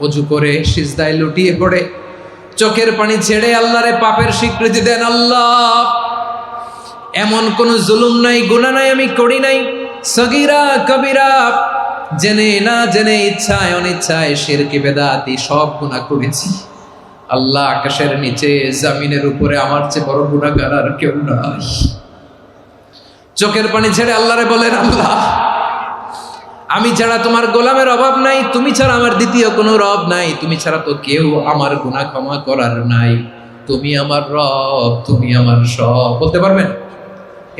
অজু করে সিজদায় লুটিয়ে পড়ে চোখের পানি ছেড়ে আল্লাহরে পাপের স্বীকৃতি দেন। আল্লাহ, এমন কোন জুলুম নাই, গুনাহ নাই আমি করি নাই, সগীরা কবিরা, জেনে না জেনে, ইচ্ছায় অনিচ্ছায়, শিরকি বেদাতি সব গুনাহ করেছি। আল্লাহ, আকাশের নিচে জমিনের উপরে আমার চেয়ে বড় গুনাহগার আর কেউ নাই। চোখের পানি ছেড়ে আল্লাহরে বলেন, আল্লাহ, আমি ছাড়া তোমার গোলামের অভাব নাই, তুমি ছাড়া আমার দ্বিতীয় কোনো রব নাই, তুমি ছাড়া তো কেউ আমার গুনাহ ক্ষমা করার নাই, তুমি আমার রব, তুমি আমার সব। বলতে পারবেন?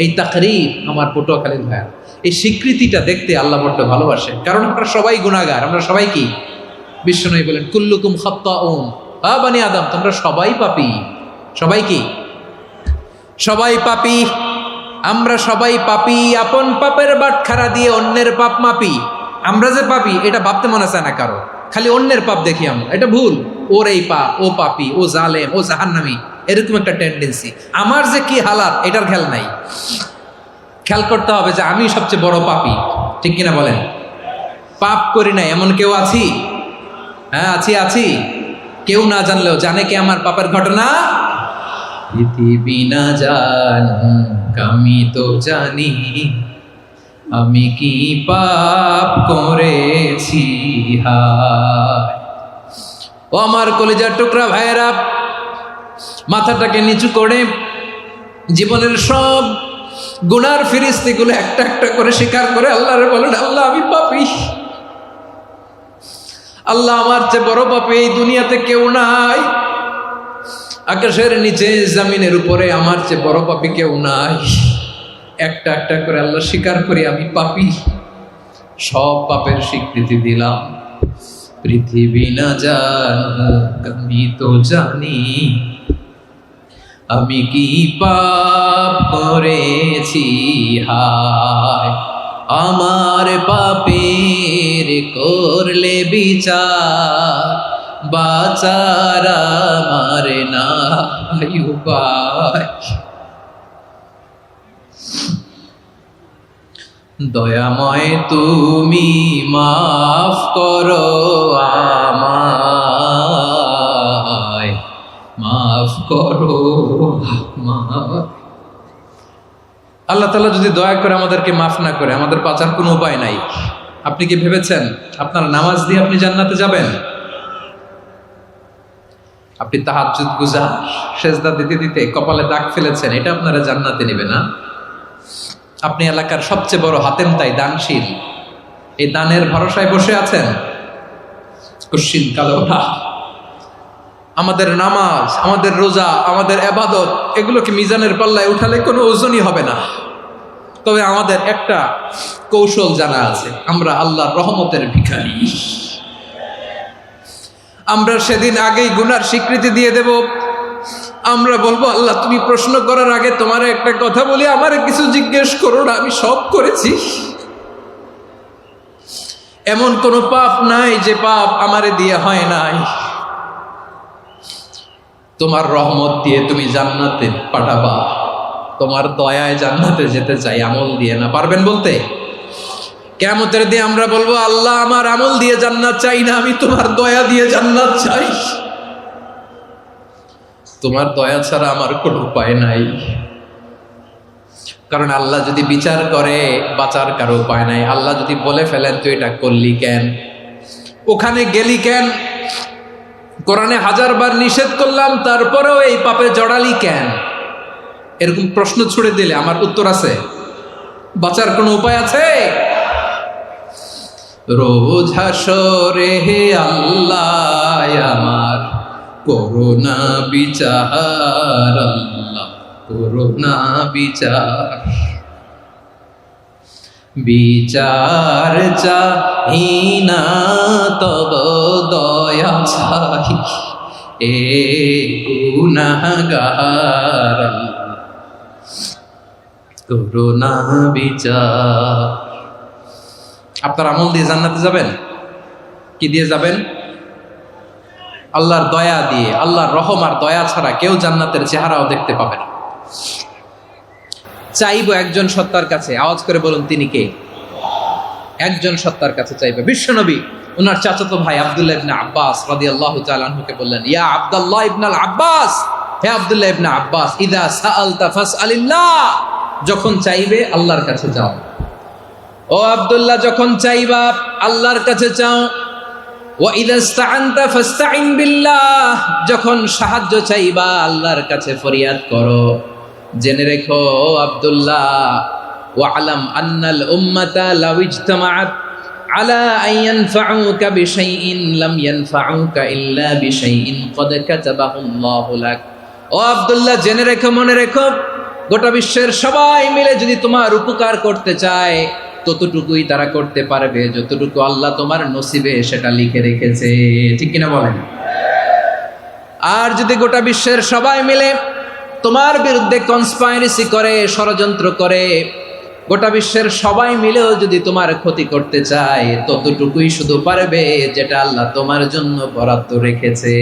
এই তাকরীর আমার পটুয়াখালীর ভাইয়া, এই স্বীকৃতিটা দেখতে আল্লাহ বড্ড ভালোবাসেন, কারণ আমরা সবাই গুনাহগার। আমরা সবাই কি? বিশ্বনবী বলেন, কুল্লুকুম খাত্তাউন, বানি আদম, তোমরা সবাই পাপী। সবাই কি? সবাই পাপী। আমরা সবাই পাপী, আপন পাপের বাটখারা দিয়ে অন্যের পাপ মাপি। আমরা যে পাপী এটা ভাবতে মনে চায় না কারো, খালি অন্যের পাপ দেখি আমরা, এটা ভুল। ওর এই পাপ, ও পাপী, ও জালেম, ও জাহান্নামী, এরকম একটা টেন্ডেন্সি। আমার যে কি হালাত এটার খেয়াল নাই। খেয়াল করতে হবে যে আমি সবচেয়ে বড় পাপী, ঠিক কিনা বলেন? পাপ করি না এমন কেউ আছি? হ্যাঁ, আছি। কেউ না জানলেও জানে কে আমার পাপের ঘটনা? পৃথিবী না জানুক আমি তো জানি, আমি কি পাপ করেছি। হায় ও আমার কলিজার টুকরা ভাইয়েরা, মাথাটাকে নিচু করে জীবনের সব গুনার ফিরিস্তিগুলো একটা একটা করে স্বীকার করে আল্লাহরে বলেন, আল্লাহ, আমি পাপী। আল্লাহ, আমার চেয়ে বড় পাপী এই দুনিয়াতে কেউ নাই। আকাশের নিচে জমিনের উপরে আমার চেয়ে বড় পাপী কেউ নাই। একটা একটা করে আল্লাহ স্বীকার করি আমি পাপী, সব পাপের স্বীকৃতি দিলাম। পৃথিবী না জানুক আমি তো জানি, আমি কি পাপ করেছি। হায় আমার পাপের করলে বিচার, বাঁচার আমার নাই উপায়। দয়াময় তুমি মাফ করো আমায়, মাফ করো আমায়। আল্লাহ তাআলা যদি দয়া করে আমাদেরকে মাফ না করে, আমাদের বাঁচার কোনো উপায় নাই। আপনি কি ভেবেছেন আপনার নামাজ দিয়ে আপনি জান্নাতে যাবেন? আপনি তাহাজ্জুদ গুজার, সেজদা দিতে দিতে কপালে দাগ ফেলেছেন, এটা আপনারা জান্নাতে নেবে না? আপনি এলাকার সবচেয়ে বড় হাতেম তাই দানশীল, এই দানের ভরসায় বসে আছেন, কুশ্চিন কালো না। আমাদের নামাজ, আমাদের রোজা, আমাদের ইবাদত, এগুলোকে মিজানের পাল্লায় উঠালে কোনো ওজনই হবে না। তবে আমাদের একটা কৌশল জানা আছে, আমরা আল্লাহর রহমতের ভিখারি। আমরা সেদিন আগেই গুনার স্বীকৃতি দিয়ে দেব। আমরা বলবো, আল্লাহ, তুমি প্রশ্ন করার আগে তোমার একটা কথা বলি, আমারে কিছু জিজ্ঞেস করো না, আমি সব করেছি। এমন কোনো পাপ নাই যে পাপ আমারে দিয়ে হয় নাই। তোমার রহমত দিয়ে তুমি জান্নাতে পাঠাবা, তোমার দয়ায় জান্নাতে যেতে চাই, আমল দিয়ে না। পারবেন বলতে? কিয়ামতের দিন আমরা বলবো, আল্লাহ, আমার আমল দিয়ে জান্নাত চাই না, আমি তোমার দয়া দিয়ে জান্নাত চাই। তোমার দয়া ছাড়া আমার কোনো উপায় নাই। কারণ আল্লাহ যদি বিচার করে, বাঁচার কারো উপায় নাই। আল্লাহ যদি বলে ফেলেন তুই এটা করলি কেন, ওখানে গেলি কেন, কোরআনে 1000 বার নিষেধ করলাম তারপরেও এই পাপে জড়ালি কেন, এরকম প্রশ্ন ছুড়ে দিলে আমার উত্তর আছে? বাঁচার কোনো উপায় আছে? রোজ হাসরে হে আল্লাহ আমার করোনা বিচার, আল্লাহ করোনা বিচার। বিচার চাহি না তব দয়া চাহি, এ গুনাহগার, করোনা বিচার। আপনার আমল দিয়ে জান্নাতে যাবেন? কি দিয়ে যাবেন? আল্লাহর দয়া দিয়ে। আল্লাহর রহম আর দয়া ছাড়া কেউ জান্নাতের চেহারাও দেখতে পাবে না। চাইবো একজন সত্তার কাছে, আওয়াজ করে বলুন তিনি কে? একজন সত্তার কাছে চাইবে। বিশ্বনবী ওনার চাচাতো ভাই আব্দুল্লাহ ইবনে আব্বাস রাদিয়াল্লাহু তাআলা আনহুকে বললেন, ইয়া আব্দুল্লাহ ইবনুল আব্বাস, হে আব্দুল্লাহ ইবনে আব্বাস, ইযা সাআলতা ফাসআলিল্লাহ, যখন চাইবে আল্লাহর কাছে যাও। ও আব্দুল্লাহ, যখন চাইবা আল্লাহর কাছে চাও। ওয়া ইযা ইসতাআনতা ফাসতাইন বিল্লাহ, যখন সাহায্য চাইবা আল্লাহর কাছে ফরিয়াদ করো। জেনে রেখো আব্দুল্লাহ, ওয়া'লাম আন্নাল উম্মাতা লাউ ইজতামাআত আলা আন ইয়ানফাউকা বিশাইইন লাম ইয়ানফাউকা ইল্লা বিশাইইন ক্বাদ কাতাবাহু আল্লাহু লাক। ও আব্দুল্লাহ, জেনে রেখো, মনে রেখো, গোটা বিশ্বের সবাই মিলে যদি তোমার উপকার করতে চায় ততটুকুই তারা করতে পারবে যতটুকু আল্লাহ তোমার নসিবে সেটা লিখে রেখেছে। ঠিক কিনা বলেন? আর যদি গোটা বিশ্বের সবাই মিলে তোমার বিরুদ্ধে কনস্পাইরেসি করে, ষড়যন্ত্র করে, গোটা বিশ্বের সবাই মিলেও যদি তোমার ক্ষতি করতে চায় ততটুকুই শুধু পারবে যেটা আল্লাহ তোমার জন্য বরাদ্দ রেখেছে।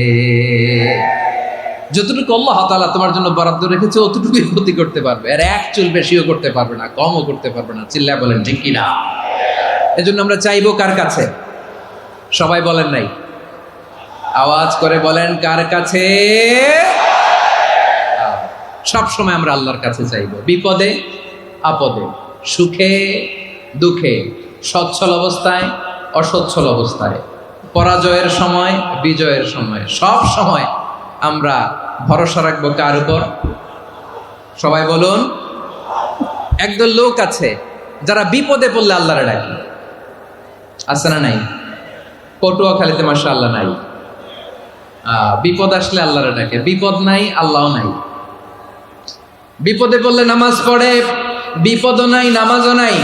যতটুকু আল্লাহ তাআলা তোমার জন্য বরাদ্দ রেখেছে অতটুকুই ক্ষতি করতে পারবে, আর এক চুল বেশিও করতে পারবে না, কমও করতে পারবে না। চিল্লায় বলেন ঠিক কিনা? এজন্য আমরা চাইবো কার কাছে? সবাই বলেন নাই, আওয়াজ করে বলেন কার কাছে? সব সময় আমরা আল্লাহর কাছে চাইবো, বিপদে আপদে, সুখে দুঃখে, সচ্ছল অবস্থায় অসচ্ছল অবস্থায়, পরাজয়ের সময় বিজয়ের সময়, সব সময় আমরা ভরসা রাখবো কার উপর? সবাই বলুন। একদল লোক আছে যারা বিপদে পড়লে আল্লাহরে ডাকে, আছে না নাই? পটুয়াখালীতে মাশাআল্লাহ নাই। বিপদ আসলে আল্লাহরে ডাকে, বিপদ নাই আল্লাহও নাই। বিপদে পড়লে নামাজ পড়ে, বিপদও নাই নামাজও নাই।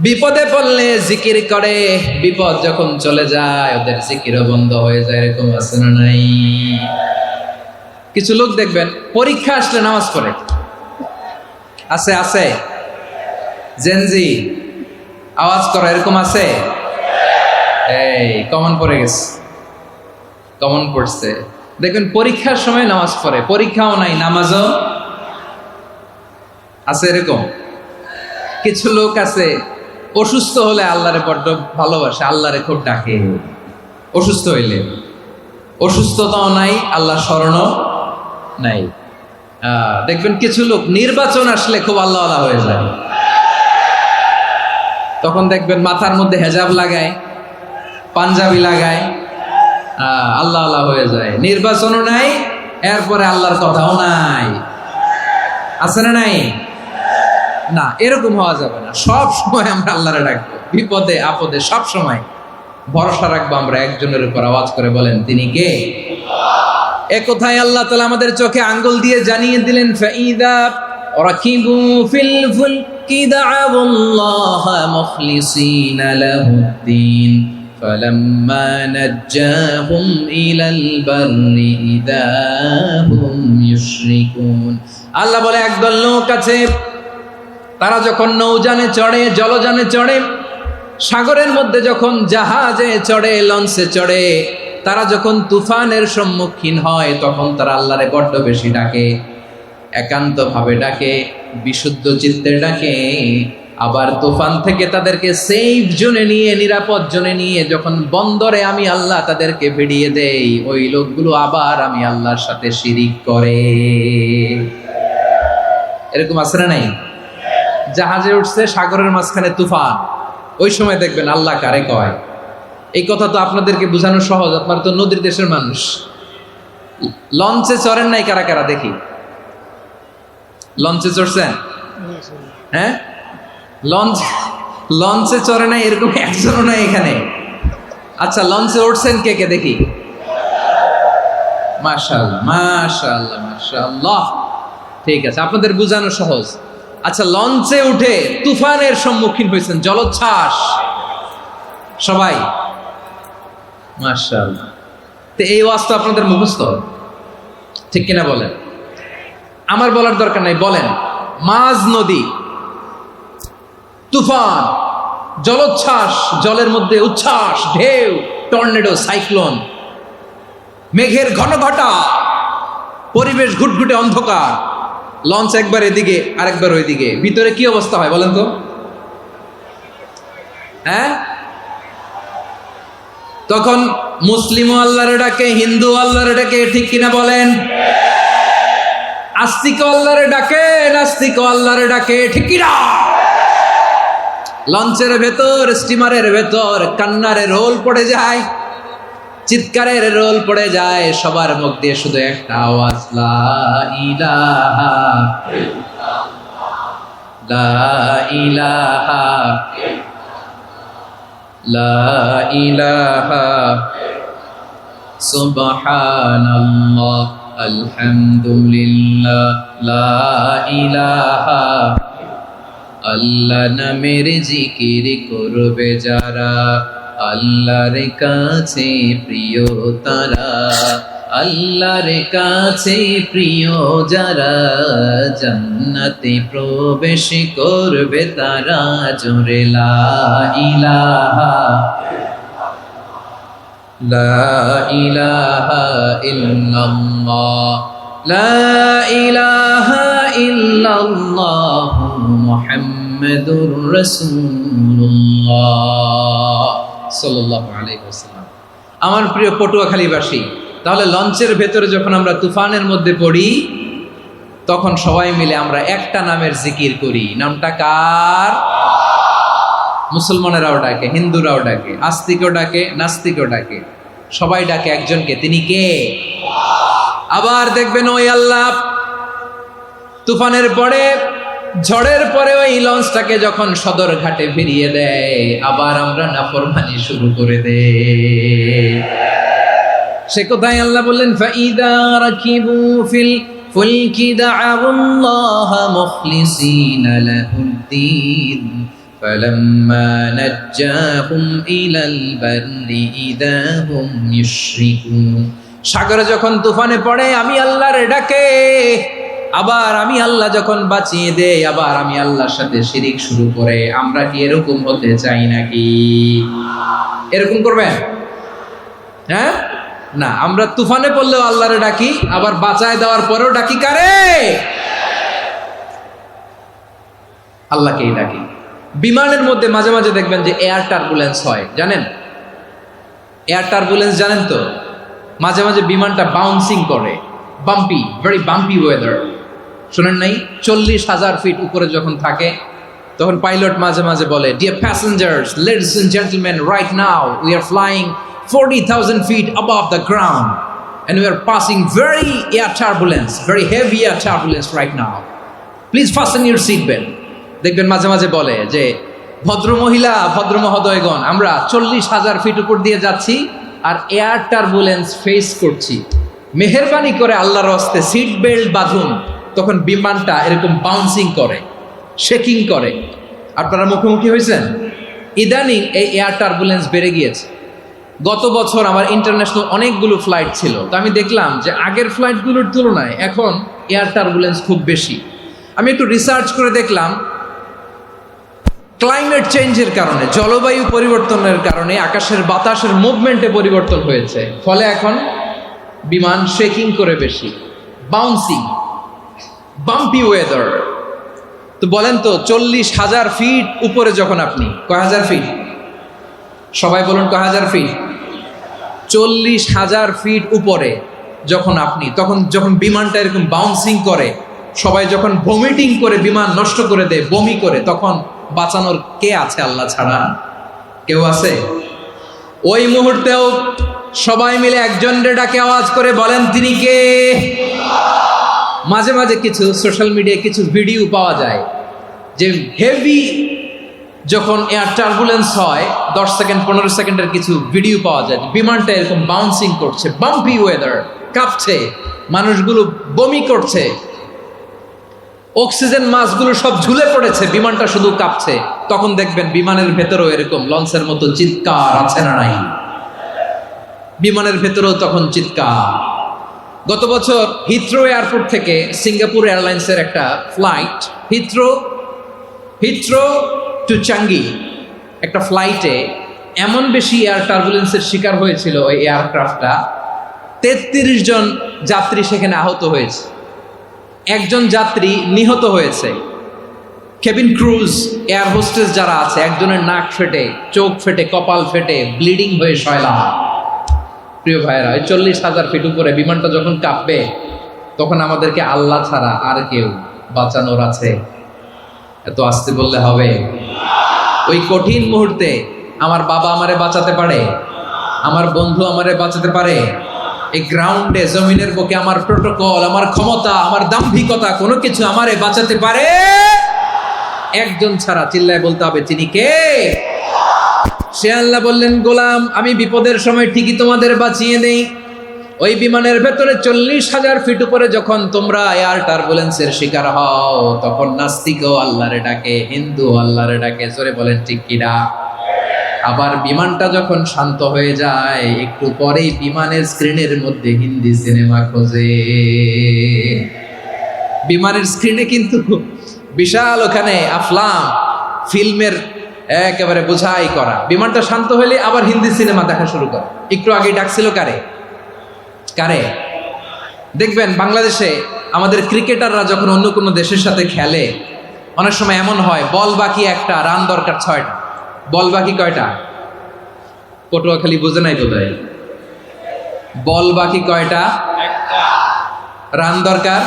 বিপদে পড়লে জিকির করে, বিপদ যখন চলে যায় ওদের জিকিরও বন্ধ হয়ে যায়। এরকম আছে না নাই? কিছু লোক দেখবেন পরীক্ষা আসলে নামাজ পড়ে, আছে আছে। জেনজি আওয়াজ করো, এরকম আছে? এই কমন পড়ে গেছে, কমন পড়ছে। দেখবেন পরীক্ষার সময় নামাজ পড়ে, পরীক্ষাও নাই নামাজও আছে। এরকম কিছু লোক আছে অসুস্থ হলে আল্লাহরে বড্ড ভালোবাসে, আল্লাহরে খুব ডাকে। অসুস্থ হইলে অসুস্থতাও নাই, আল্লাহ স্মরণও নাই। দেখবেন কিছু লোক নির্বাচন আসলে খুব আল্লাহ আল্লাহ হয়ে যায়, তখন দেখবেন মাথার মধ্যে হেজাব লাগায়, পাঞ্জাবি লাগায়, আল্লাহ আল্লাহ হয়ে যায়। নির্বাচনও নাই, এরপরে আল্লাহর কথাও নাই। আছে না নাই? না, এরকম হওয়া যাবে না। সব সময় আমরা আল্লাহরে ডাকবো, বিপদে আপদে সব সময় ভরসা রাখবো আমরা একজনের উপর। আওয়াজ করে বলেন তিনি কে? এ কথায় আল্লাহ তাআলা আমাদের চোখে আঙ্গুল দিয়ে জানিয়ে দিলেন, ফাইদা রাকিবু ফিল ফুলকি দা'আবুল্লাহা মুখলিসিনা লাহুদ্দিন ফালাম্মা নাজ্জাহুম ইলাল বাররি ইযা হুম ইউশরিকুন। আল্লাহ বলে একদল লোক আছে, তারা যখন নৌযানে চড়ে, জলযানে চড়ে, সাগরের মধ্যে যখন জাহাজে চড়ে, লঞ্চে চড়ে, তারা যখন তুফানের সম্মুখীন হয় তখন তারা আল্লাহরে বড্ড বেশি ডাকে, একান্তভাবে ডাকে, বিশুদ্ধ চিত্তে ডাকে। আবার তুফান থেকে তাদেরকে সেফ জোনে নিয়ে, নিরাপদ জোনে নিয়ে যখন বন্দরে আমি আল্লাহ তাদেরকে ভিড়িয়ে দেই, ওই লোকগুলো আবার আমি আল্লাহর সাথে শিরিক করে। এরকম আছে না নাই? জাহাজে উঠছে, সাগরের মাঝখানে তুফান, ওই সময় দেখবেন আল্লাহ কারে কয়। এই কথা তো আপনাদেরকে বোঝানো সহজ, আপনারা তো নদীর দেশের মানুষ। লঞ্চে চড়েন নাই কারা কারা? দেখি, লঞ্চে চড়ছেন? হ্যাঁ, লঞ্চে চড়ে নাই এরকম একজনও নাই এখানে। আচ্ছা, লঞ্চে উঠছেন কে কে? দেখি। মাশাআল্লাহ মাশাআল্লাহ মাশাআল্লাহ, ঠিক আছে, আপনাদের বোঝানো সহজ। আচ্ছা, লঞ্চে উঠে তুফানের সম্মুখীন হয়েছেন, জলোচ্ছ্বাস, সবাই? মাশাআল্লাহ। তো এই ওয়াজ তো আপনাদের মুখস্থ, ঠিক কিনা বলেন? আমার বলার দরকার নাই, বলেন। মাঝ নদী, তুফান, জলোচ্ছ্বাস, জলের মধ্যে উচ্ছ্বাস, ঢেউ, টর্নেডো, সাইক্লোন, মেঘের ঘনঘটা, পরিবেশ ঘুটঘুটে অন্ধকার, লঞ্চ একবার এদিকে আরেকবার ওইদিকে, ভিতরে কি অবস্থা হয় বলেন তো? হ্যাঁ, তখন মুসলিমও আল্লাহরে ডাকে, হিন্দু আল্লাহরে ডাকে, ঠিক কিনা বলেন? আস্তিক আল্লাহরে ডাকে, নাস্তিক আল্লাহরে ডাকে, ঠিক কিনা? লঞ্চের ভেতর, স্টিমারের ভেতর কান্নারে রোল পড়ে যায়, চিৎকারের রোল পড়ে যায়, সবার মুখ দিয়ে শুধু একটা আওয়াজ, লা ইলাহা লা ইলাহা লা ইলাহা সুবহানাল্লাহ আলহামদুলিল্লাহ লা ইলাহা। আল্লাহ নামের জিকির করবে যারা, আল্লাহর কাছে প্রিয় তারা, আল্লাহর কাছে প্রিয় যারা, জান্নাতে প্রবেশ করবে তারা, জোরে লা ইলাহা লা ইলাহা ইল্লাল্লাহ লা ইলাহা ইল্লাল্লাহ মুহাম্মাদুর রাসূলুল্লাহ সাল্লাল্লাহু আলাইহি ওয়াসাল্লাম। আমার প্রিয় পটুয়াখালীবাসী, তাহলে লঞ্চের ভেতরে যখন আমরা তুফানের মধ্যে পড়ি, তখন সবাই মিলে আমরা একটা নামের জিকির করি। নামটা কার? মুসলমানেরাও ডাকে, হিন্দুরাও ডাকে, আস্তিকও ডাকে, নাস্তিকও ডাকে, সবাই ডাকে একজনকে, তিনি কে? আবার দেখবেন ওই আল্লাহ তুফানের পরে, ঝড়ের পরে ওই লঞ্চটাকে যখন সদর ঘাটে ফিরিয়ে দেয়, আবার আমরা নাফরমানি শুরু করে দেই। সে কোথায়? আল্লাহ বললেন, ফাইদা রাকিবু ফিল ফুলকি দা'আউল্লাহা মুখলিসিনা লাহুদ্দিন ফালাম্মা নাজ্জাহুম ইলাল বাররি ইযা হুম ইউশরিকুন। সাগরে যখন তুফানে পড়ে আমি আল্লাহর ডাকে, আবার আমি আল্লাহ যখন বাঁচিয়ে দেই, আবার আমি আল্লাহর সাথে শিরিক শুরু করে। আমরা কি এরকম হতে চাই নাকি? এরকম করবেন? হ্যাঁ না, আমরা তুফানে পড়লেও আল্লাহরে ডাকি, আবার বাঁচায় দেওয়ার পরেও ডাকি কারে? আল্লাহকেই ডাকি। বিমানের মধ্যে মাঝে মাঝে দেখবেন যে এয়ার টার্বুলেন্স হয়, জানেন? এয়ার টার্বুলেন্স জানেন তো? মাঝে মাঝে বিমানটা বাউন্সিং করে, বাম্পি, ভেরি বাম্পি ওয়েদার। শোনেন নাই? 40,000 ফিট উপরে যখন থাকে, তখন পাইলট মাঝে মাঝে বলে, dear passengers, ladies and gentleman, right now we are flying 40,000 feet above the ground and we are passing very air turbulence, very heavy air turbulence right now. Please fasten your seat belt. দেখবেন মাঝে মাঝে বলে যে, ভদ্র মহিলা, ভদ্র মহোদয়গণ, আমরা 40,000 ফিট উপর দিয়ে যাচ্ছি আর এয়ার টার্বুলেন্স ফেস করছি, মেহেরবানি করে আল্লাহর হস্তে সিট বেল্ট বাঁধুন। তখন বিমানটা এরকম বাউন্সিং করে, শেকিং করে। আপনারা মুখোমুখি হয়েছেন? ইদানিং এই এয়ার টার্বুলেন্স বেড়ে গিয়েছে। গত বছর আমার ইন্টারন্যাশনাল অনেকগুলো ফ্লাইট ছিল, তো আমি দেখলাম যে আগের ফ্লাইটগুলোর তুলনায় এখন এয়ার টার্বুলেন্স খুব বেশি। আমি একটু রিসার্চ করে দেখলাম, ক্লাইমেট চেঞ্জের কারণে, জলবায়ু পরিবর্তনের কারণে আকাশের বাতাসের মুভমেন্টে পরিবর্তন হয়েছে, ফলে এখন বিমান শেকিং করে বেশি, বাউন্সিং, বাম্পি ওয়েদার। তো বলেন তো, 40,000 ফিট উপরে যখন আপনি, কয় হাজার ফিট? সবাই বলুন কয় হাজার ফিট? 40,000 ফিট উপরে যখন আপনি, তখন যখন বিমানটা এরকম বাউন্সিং করে, সবাই যখন ভমিটিং করে বিমান নষ্ট করে দেয়, বমি করে, তখন বাঁচানোর কে আছে আল্লাহ ছাড়া? কেউ আছে? ওই মুহূর্তেও সবাই মিলে একজনের ডাকে আওয়াজ করে বলেন, তিনি কে? মাঝে মাঝে কিছু সোশ্যাল মিডিয়ায় কিছু ভিডিও পাওয়া যায় যে হেভি যখন এয়ার টার্বুলেন্স হয়, 10 সেকেন্ড 15 সেকেন্ডের কিছু ভিডিও পাওয়া যায়, বিমানটা এরকম বাউন্সিং করছে, বাম্পি ওয়েদার, কাঁপছে, মানুষগুলো বমি করছে, অক্সিজেন মাস্কগুলো সব ঝুলে পড়েছে, বিমানটা শুধু কাঁপছে। তখন দেখবেন বিমানের ভেতরেও এরকম লঞ্চের মতো চিৎকার আছে না নাই? বিমানের ভেতরেও তখন চিৎকার। গত বছর হিথ্রো এয়ারপোর্ট থেকে সিঙ্গাপুর এয়ারলাইন্সের একটা ফ্লাইট, হিথ্রো টু চাঙ্গি, একটা ফ্লাইটে এমন বেশি এয়ার টার্বুলেন্সের শিকার হয়েছিল ওই এয়ারক্রাফটটা, 33 জন যাত্রী সেখানে আহত হয়েছে, একজন যাত্রী নিহত হয়েছে। কেবিন ক্রুজ, এয়ার হোস্টেস যারা আছে, একজনের নাক ফেটে, চোখ ফেটে, কপাল ফেটে, ব্লিডিং হয়ে শয়লা। প্রিয় ভাইরা, 40,000 ফিট উপরে বিমানটা যখন কাঁপবে, তখন আমাদেরকে আল্লাহ ছাড়া আর কেউ বাঁচানোর আছে? এত আসতে বললে হবে? ওই কঠিন মুহূর্তে আমার বাবা আমারে বাঁচাতে পারে, আমার বন্ধু আমারে বাঁচাতে পারে? এই গ্রাউন্ডে, জমিনের বুকে আমার প্রোটোকল, আমার ক্ষমতা, আমার দাম্ভিকতা, কোনো কিছু আমারে বাঁচাতে পারে? একজন ছাড়া। চিল্লায় বলতে হবে, তিনি কে? সে আল্লাহ বললেন, গোলাম, আমি বিপদের সময় ঠিকই তোমাদের বাঁচিয়ে দেই। ওই বিমানের ভেতরে 40,000 ফিট উপরে যখন তোমরা এয়ার টার্বুলেন্সের শিকার হও, তখন নাস্তিকও আল্লাহরে ডাকে, হিন্দু আল্লাহরে ডাকে। জোরে বলেন ঠিক কিনা? আবার বিমানটা যখন শান্ত হয়ে যায়, একটু পরেই বিমানের স্ক্রিনের মধ্যে হিন্দি সিনেমা খোঁজে। বিমানের স্ক্রিনে কিন্তু বিশাল ওখানে আফলাম ফিল্মের একেবারে বোঝাই করা। বিমানটা শান্ত হলে আবার হিন্দি সিনেমা দেখা শুরু করে। একটু আগে ডাকছিল কারে? কারে? দেখবেন বাংলাদেশে আমাদের ক্রিকেটাররা যখন অন্য কোনো দেশের সাথে খেলে, অনেক সময় এমন হয়, বল বাকি একটা, রান দরকার 6টা। বল বাকি কয়টা? পটুয়াখালী বুঝে নাই বোধহয়। বল বাকি কয়টা? রান দরকার।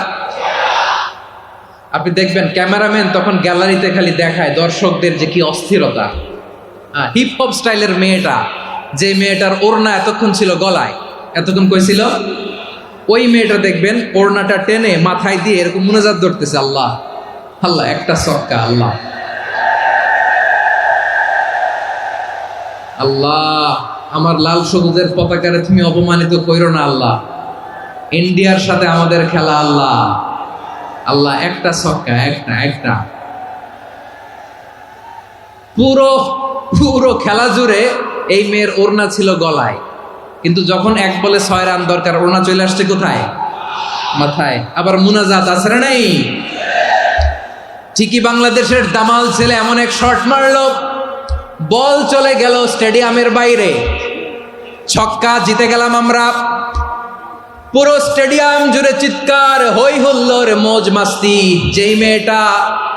আপনি দেখবেন ক্যামেরাম্যান তখন গ্যালারিতে খালি দেখায় দর্শকদের যে কি অস্থিরতা। হিপ হপ স্টাইলের মেয়েটা, যে মেয়েটার ওড়না এতক্ষণ ছিল গলায়, এতক্ষণ কই ছিল, ওই মেয়েটা দেখবেন ওড়নাটা টেনে মাথায় দিয়ে এরকম মুনাজাত ধরতেছে, আল্লাহ আল্লাহ, একটা ছক্কা, আল্লাহ আল্লাহ, আমার লাল সবুজের পতাকারে তুমি অপমানিত কইরো না আল্লাহ, ইন্ডিয়ার সাথে আমাদের খেলা, আল্লাহ আল্লাহ, একটা ছক্কা, একটা। পুরো পুরো খেলা জুড়ে এই মেয়ের ওড়না ছিল গলায়, কিন্তু যখন 1 বলে 6 রান দরকার, ওড়না চলে আসছে কোথায়? মাথায়। আবার মুনাজাত আছে না নাই? ঠিকই বাংলাদেশের দামাল ছেলে এমন এক শট মারলো, বল চলে গেল স্টেডিয়ামের বাইরে, ছক্কা, জিতে গেলাম আমরা। পুরো স্টেডিয়াম জুড়ে চিৎকার, হই হুল্লোড়, মৌজ মাস্তি। যেই মেয়েটা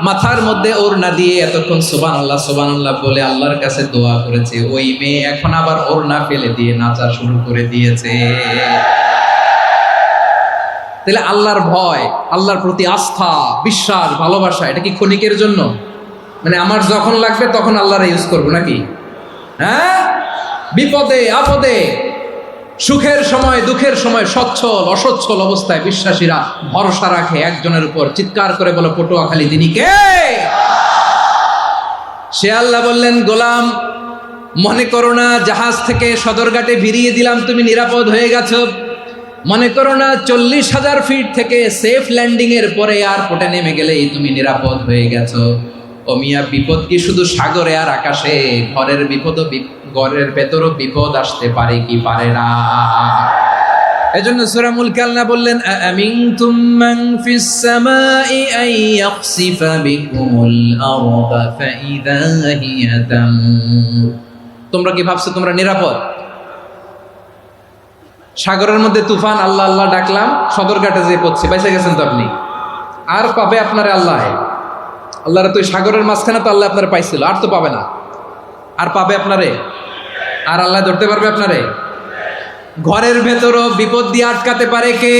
মাথার মধ্যে ওড়না দিয়ে এতক্ষণ সুবহানাল্লাহ সুবহানাল্লাহ বলে আল্লাহর কাছে দোয়া করেছে, ওই মেয়ে এখন আবার ওড়না ফেলে দিয়ে নাচা শুরু করে দিয়েছে। তাহলে আল্লাহর ভয়, আল্লাহর প্রতি আস্থা, বিশ্বাস, ভালোবাসা, এটা কি ক্ষণিকের জন্য? মানে আমার যখন লাগবে তখন আল্লাহরে ইউজ করবো নাকি? হ্যাঁ, বিপদে আপদে, সুখের সময় দুঃখের সময়, সচ্ছল অসচ্ছল অবস্থায় বিশ্বাসীরা ভরসা রাখে একজনের উপর। চিৎকার করে বলো, পটুয়াখালী তিনি কে? সে আল্লাহ বললেন, গোলাম, মনে করো না জাহাজ থেকে সদরঘাটে ভিড়িয়ে দিলাম, তুমি নিরাপদ হয়ে গেছো। মনে করো না 40,000 ফিট থেকে সেফ ল্যান্ডিং এর পরে এয়ারপোর্টে নেমে গেলেই তুমি নিরাপদ হয়ে গেছো। ও মিয়া, বিপদ কি শুধু সাগরে আর আকাশে? ঘরের ভেতরও বিপদ আসতে পারে কি পারে না? এজন্য সূরা মুলক আল্লাহ বললেন, আমিনতুম মান ফিস সামাই আন ইয়াখসিফা বিকুমুল আরদা ফাইযা হিয়া তামুর। তোমরা কি ভাবছো তোমরা নিরাপদ? সাগরের মধ্যে তুফান, আল্লাহ আল্লাহ ডাকলাম, সদরঘাটে যে পড়ছে, বেঁচে গেছেন তো আপনি। আর পাবে আপনারে আল্লাহ? আল্লাহর তো সাগরের মাঝখানে তো আল্লাহ আপনারে পাইছিল, আর তো পাবে না। আর পাবে আপনারে? আর আল্লাহ ধরতে পারবে আপনারে? ঘরের ভেতরও বিপদ দিয়ে আটকাতে পারে কে?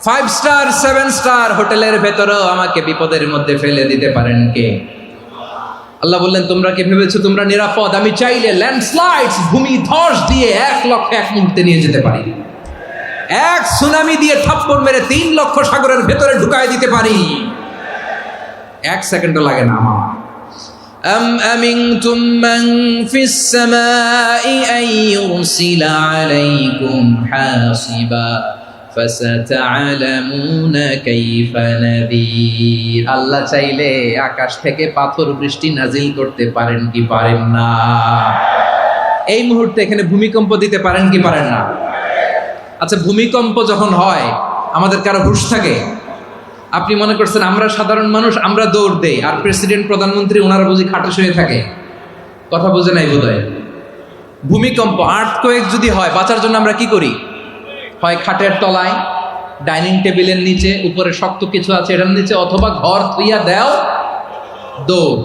5 স্টার 7 স্টার হোটেলের ভেতরও আমাকে বিপদের মধ্যে ফেলে দিতে পারেন কে? আল্লাহ বললেন, তোমরা কি ভেবেছো তোমরা নিরাপদ? আমি চাইলে ল্যান্ডস্লাইডস, ভূমি ধস দিয়ে 1 লক্ষ 1 মুহূর্তে নিয়ে যেতে পারি। 1 সুনামি দিয়ে থাপ্পড় মেরে 3 লক্ষ সাগরের ভেতরে ঢুকায় দিতে পারি। 1 সেকেন্ডও লাগে না আমার। أم أمنتم من في السماء أن يرسل عليكم حاصبا فستعلمون كيف نذير। আল্লাহ চাইলে আকাশ থেকে পাথর বৃষ্টি নাজিল করতে পারেন কি পারেন না? এই মুহূর্তে এখানে ভূমিকম্প দিতে পারেন কি পারেন না? আচ্ছা, ভূমিকম্প যখন হয় আমাদের কারো হুঁশ থাকে? আপনি মনে করছেন আমরা সাধারণ মানুষ, আমরা দৌড় দেই, আর প্রেসিডেন্ট প্রধানমন্ত্রী ওনারা বুঝি খাটে শুয়ে থাকে? কথা বুঝে নাই বোধহয়। ভূমিকম্প, আর্থকোয়েক যদি হয়, বাঁচার জন্য আমরা কি করি? হয় খাটের তলায়, ডাইনিং টেবিলের নিচে, উপরে শক্ত কিছু আছে এটার নিচে, অথবা ঘর থুইয়া দেও দৌড়।